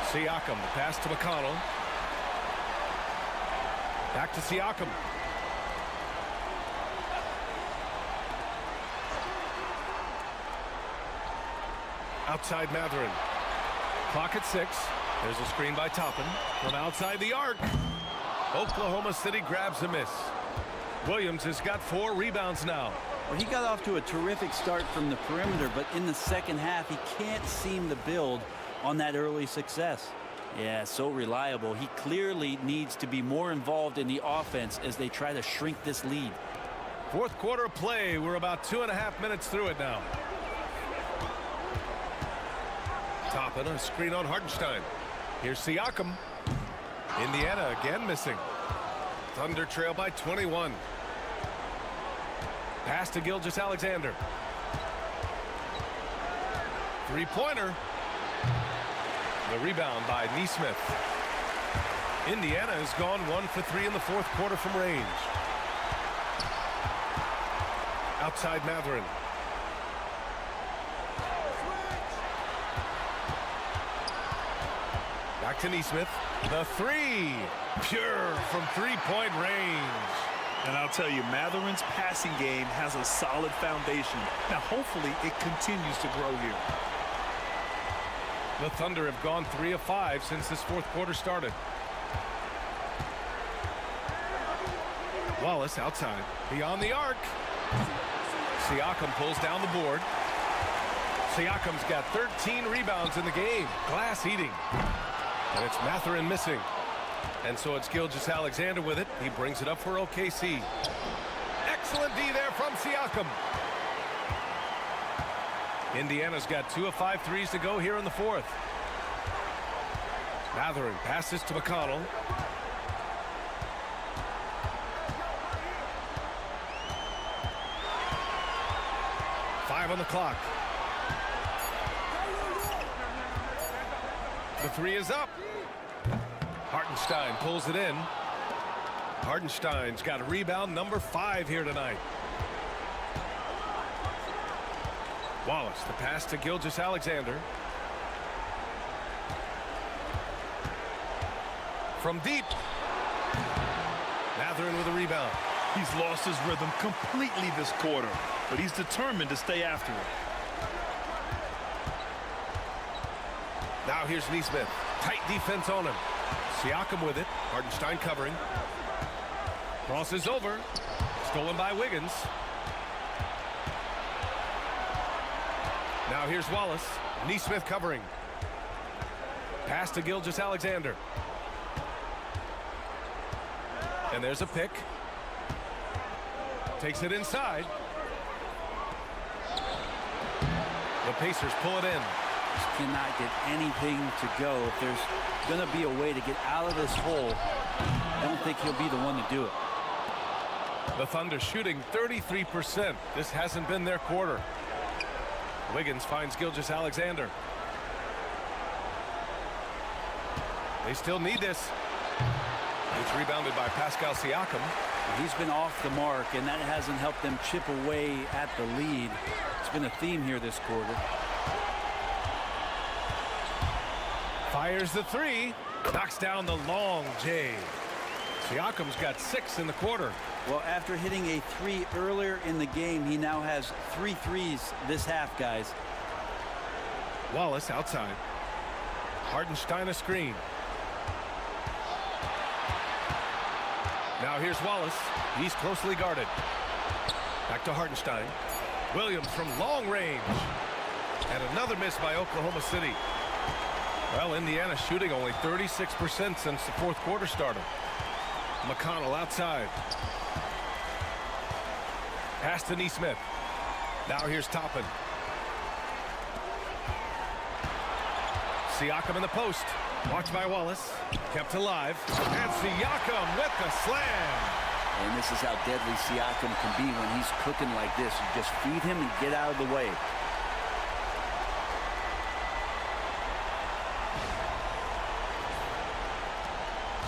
Siakam, the pass to McConnell. Back to Siakam. Outside Matherin. Clock at 6. There's a screen by Toppin from outside the arc. Oklahoma City grabs a miss. Williams has got 4 rebounds now. Well, he got off to a terrific start from the perimeter, but in the second half, he can't seem to build on that early success. Yeah, so reliable. He clearly needs to be more involved in the offense as they try to shrink this lead. Fourth quarter play. We're about 2.5 minutes through it now. Toppin, a screen on Hartenstein. Here's Siakam. Indiana again missing. Thunder trail by 21. Pass to Gilgeous-Alexander. Three-pointer. The rebound by Nesmith. Indiana has gone 1 for 3 in the fourth quarter from range. Outside Matherin. Back to Nesmith. The three. Pure from three-point range. And I'll tell you, Matherin's passing game has a solid foundation. Now, hopefully, it continues to grow here. The Thunder have gone 3 of 5 since this fourth quarter started. Wallace outside. Beyond the arc. Siakam pulls down the board. Siakam's got 13 rebounds in the game. Glass eating. And it's Matherin missing. And so it's Gilgeous-Alexander with it. He brings it up for OKC. Excellent D there from Siakam. Indiana's got 2 of 5 threes to go here in the fourth. Matherin passes to McConnell. Five on the clock. The three is up. Hartenstein pulls it in. Hartenstein's got rebound number 5 here tonight. Wallace, the pass to Gilgeous-Alexander. From deep. Matherin with a rebound. He's lost his rhythm completely this quarter, but he's determined to stay after it. Now here's Nesmith. Tight defense on him. Siakam with it. Hartenstein covering. Crosses over. Stolen by Wiggins. Now here's Wallace. Nesmith covering. Pass to Gilgeous-Alexander. And there's a pick. Takes it inside. The Pacers pull it in. Just cannot get anything to go. If there's going to be a way to get out of this hole, I don't think he'll be the one to do it. The Thunder shooting 33%. This hasn't been their quarter. Wiggins finds Gilgeous-Alexander. They still need this. It's rebounded by Pascal Siakam. He's been off the mark, and that hasn't helped them chip away at the lead. It's been a theme here this quarter. Fires the three. Knocks down the long J. Siakam's got 6 in the quarter. Well, after hitting a 3 earlier in the game, he now has 3 threes this half, guys. Wallace outside. Hartenstein a screen. Now here's Wallace. He's closely guarded. Back to Hartenstein. Williams from long range. And another miss by Oklahoma City. Well, Indiana shooting only 36% since the fourth quarter started. McConnell outside. Pass to Neesmith. Now here's Toppin. Siakam in the post. Watched by Wallace. Kept alive. And Siakam with the slam. And this is how deadly Siakam can be when he's cooking like this. You just feed him and get out of the way.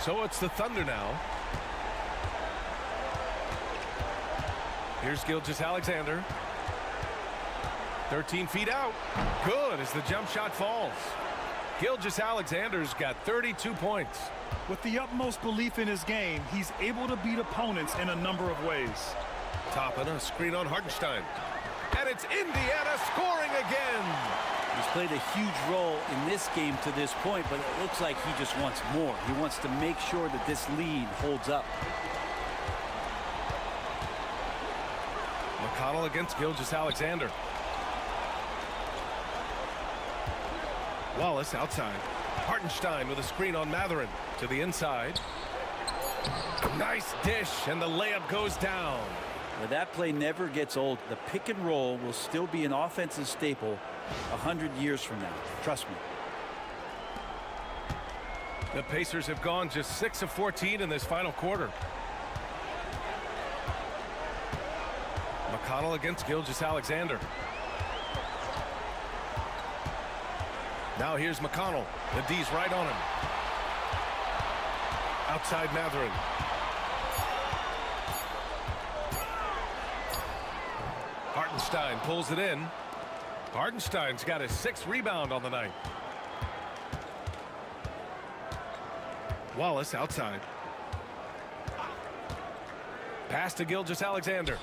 So it's the Thunder now. Here's Gilgeous-Alexander. 13 feet out. Good as the jump shot falls. Gilgeous-Alexander's got 32 points. With the utmost belief in his game, he's able to beat opponents in a number of ways. Toppin a screen on Hartenstein. And it's Indiana scoring again. He's played a huge role in this game to this point, but it looks like he just wants more. He wants to make sure that this lead holds up. McConnell against Gilgeous-Alexander. Wallace outside. Hartenstein with a screen on Matherin to the inside. Nice dish, and the layup goes down. Well, that play never gets old. The pick and roll will still be an offensive staple 100 years from now. Trust me. The Pacers have gone just 6 of 14 in this final quarter. McConnell against Gilgeous-Alexander. Now here's McConnell. The D's right on him. Outside Matherin. Hartenstein pulls it in. Hartenstein's got his 6th rebound on the night. Wallace outside. Pass to Gilgeous-Alexander.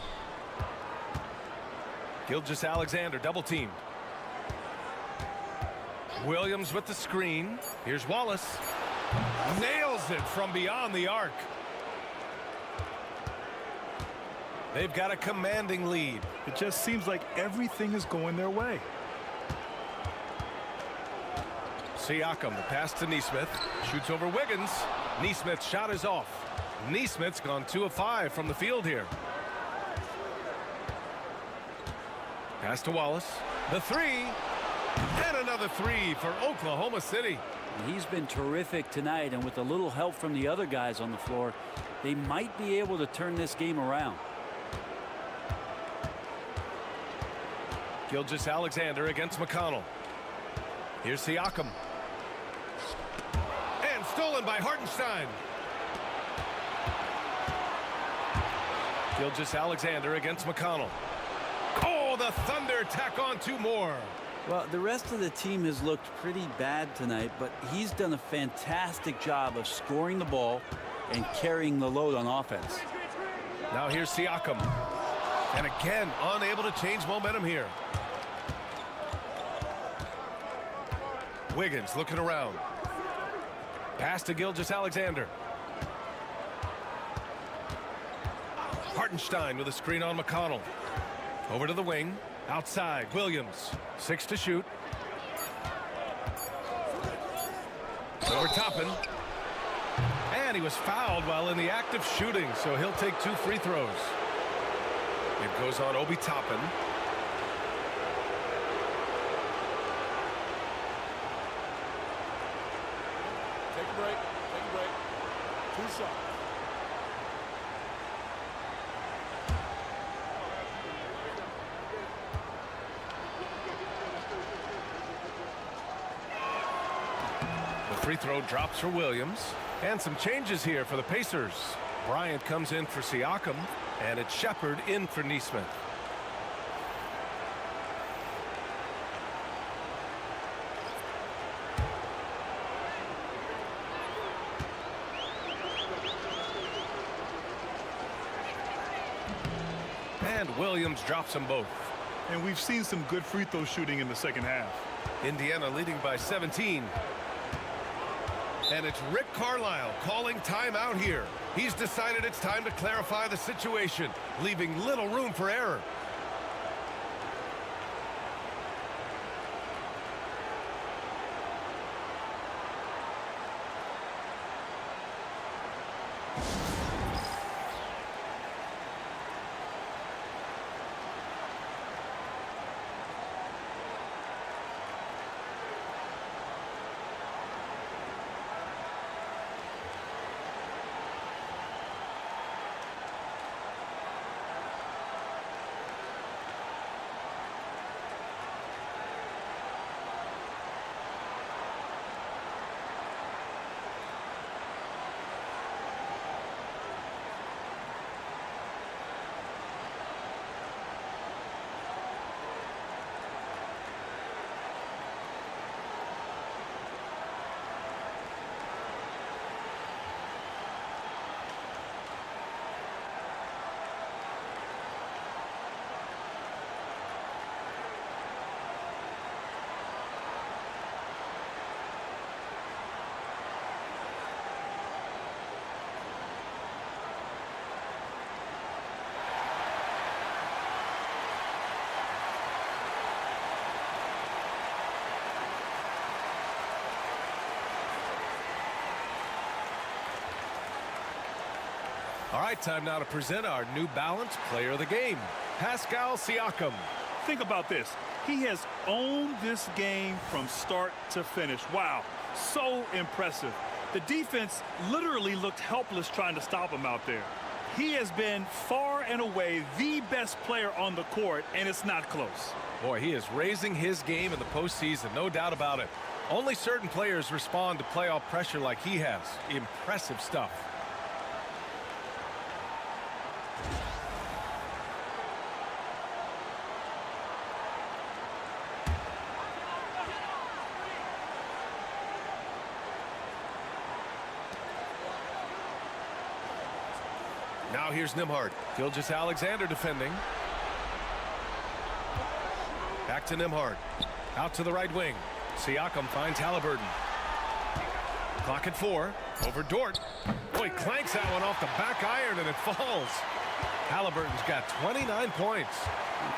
Gilgeous-Alexander double teamed. Williams with the screen. Here's Wallace. Nails it from beyond the arc. They've got a commanding lead. It just seems like everything is going their way. Siakam, the pass to Neesmith. Shoots over Wiggins. Neesmith's shot is off. Neesmith's gone 2 of 5 from the field here. Pass to Wallace. The 3. And another 3 for Oklahoma City. He's been terrific tonight, and with a little help from the other guys on the floor, they might be able to turn this game around. Gilgeous-Alexander against McConnell. Here's Siakam. And stolen by Hartenstein. Gilgeous-Alexander against McConnell. Oh, the Thunder tack on 2 more. Well, the rest of the team has looked pretty bad tonight, but he's done a fantastic job of scoring the ball and carrying the load on offense. Now here's Siakam. And again, unable to change momentum here. Wiggins looking around. Pass to Gilgeous-Alexander. Hartenstein with a screen on McConnell. Over to the wing. Outside, Williams. 6 to shoot. Over Toppin. And he was fouled while in the act of shooting, so he'll take 2 free throws. It goes on Obi Toppin. Take a break. Take a break. 2 shots. Free throw drops for Williams. And some changes here for the Pacers. Bryant comes in for Siakam, and it's Shepard in for Neesmith. And Williams drops them both. And we've seen some good free throw shooting in the second half. Indiana leading by 17. And it's Rick Carlisle calling timeout here. He's decided it's time to clarify the situation, leaving little room for error. All right, time now to present our New Balance Player of the Game, Pascal Siakam. Think about this. He has owned this game from start to finish. Wow, so impressive. The defense literally looked helpless trying to stop him out there. He has been far and away the best player on the court, and it's not close. Boy, he is raising his game in the postseason, no doubt about it. Only certain players respond to playoff pressure like he has. Impressive stuff. Now here's Nembhard. Gilgeous-Alexander defending. Back to Nembhard. Out to the right wing. Siakam finds Halliburton. Clock at 4. Over Dort. Boy, clanks that one off the back iron and it falls. Halliburton's got 29 points.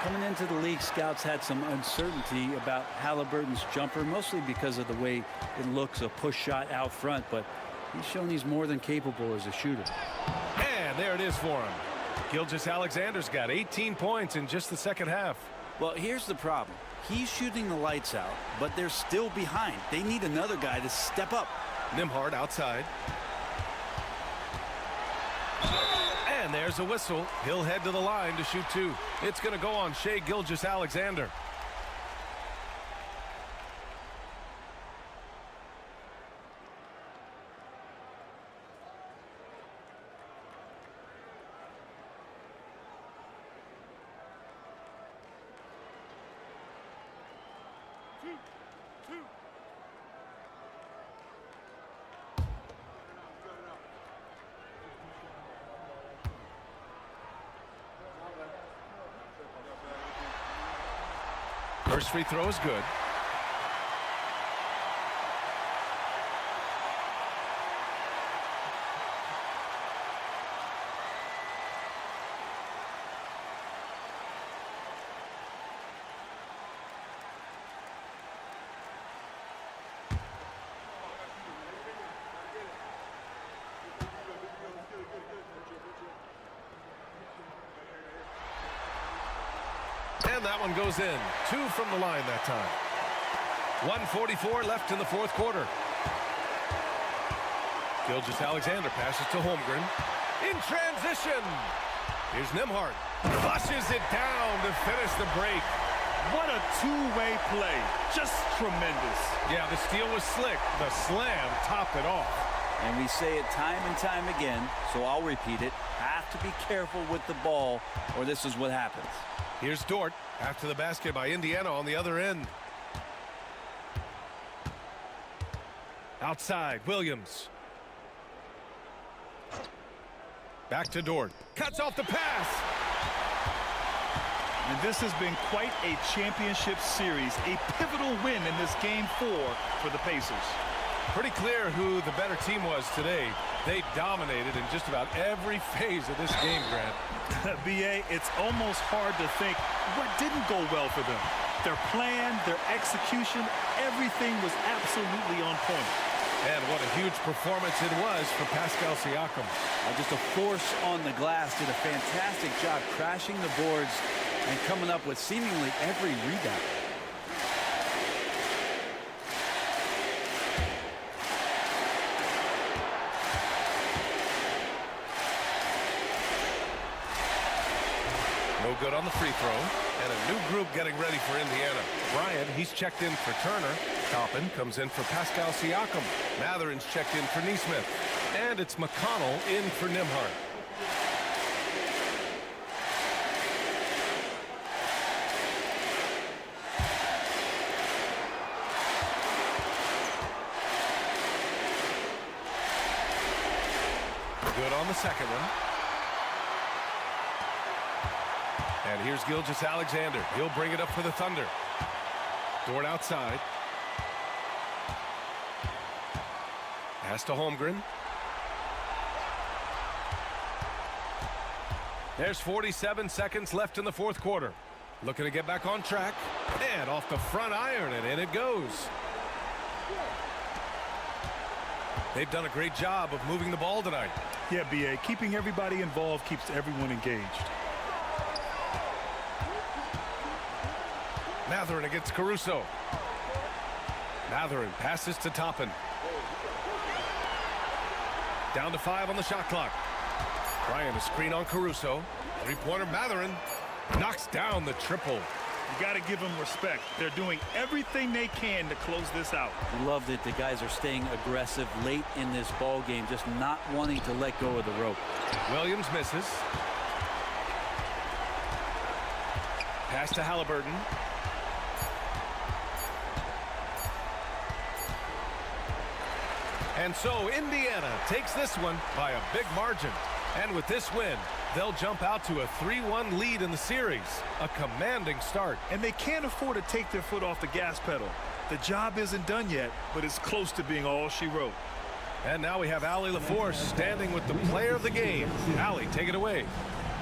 Coming into the league, scouts had some uncertainty about Halliburton's jumper, mostly because of the way it looks, a push shot out front, but he's shown he's more than capable as a shooter. And there it is for him. Gilgeous-Alexander's got 18 points in just the second half. Well, here's the problem. He's shooting the lights out, but they're still behind. They need another guy to step up. Nembhard outside. And there's a whistle. He'll head to the line to shoot 2. It's going to go on Shai Gilgeous-Alexander. First free throw is good. And that one goes in. 2 from the line that time. 1:44 left in the fourth quarter. Gilgeous-Alexander passes to Holmgren. In transition. Here's Nembhard. Flushes it down to finish the break. What a two-way play. Just tremendous. Yeah, the steal was slick. The slam topped it off. And we say it time and time again, so I'll repeat it. Have to be careful with the ball, or this is what happens. Here's Dort after the basket by Indiana on the other end. Outside, Williams. Back to Dort. Cuts off the pass. And this has been quite a championship series, a pivotal win in this game 4 for the Pacers. Pretty clear who the better team was today. They dominated in just about every phase of this game, Grant. B.A., it's almost hard to think what didn't go well for them. Their plan, their execution, everything was absolutely on point. And what a huge performance it was for Pascal Siakam. Just a force on the glass. Did a fantastic job crashing the boards and coming up with seemingly every rebound. No good on the free throw. And a new group getting ready for Indiana. Bryant, he's checked in for Turner. Toppin comes in for Pascal Siakam. Matherin's checked in for Nesmith. And it's McConnell in for Nimhart. Good on the second one. And here's Gilgeous-Alexander. He'll bring it up for the Thunder. Dort outside. Pass to Holmgren. There's 47 seconds left in the fourth quarter. Looking to get back on track. And off the front iron, and in it goes. They've done a great job of moving the ball tonight. Yeah, B.A., keeping everybody involved keeps everyone engaged. Matherin against Caruso. Matherin passes to Toppin. Down to 5 on the shot clock. Bryant a screen on Caruso. Three-pointer Matherin knocks down the triple. You got to give them respect. They're doing everything they can to close this out. Love that the guys are staying aggressive late in this ball game, just not wanting to let go of the rope. Williams misses. Pass to Halliburton. And so Indiana takes this one by a big margin. And with this win, they'll jump out to a 3-1 lead in the series. A commanding start. And they can't afford to take their foot off the gas pedal. The job isn't done yet, but it's close to being all she wrote. And now we have Allie LaForce standing with the player of the game. Allie, take it away.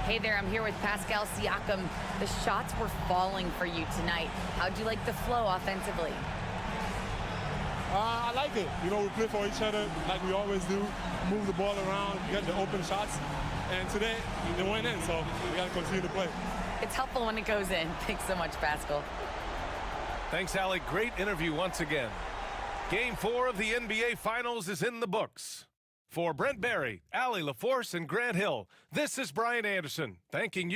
Hey there, I'm here with Pascal Siakam. The shots were falling for you tonight. How'd you like the flow offensively? I like it. You know, we play for each other like we always do. Move the ball around, get the open shots. And today, they went in, so we got to continue to play. It's helpful when it goes in. Thanks so much, Pascal. Thanks, Allie. Great interview once again. Game 4 of the NBA Finals is in the books. For Brent Barry, Allie LaForce, and Grant Hill, this is Brian Anderson, thanking you.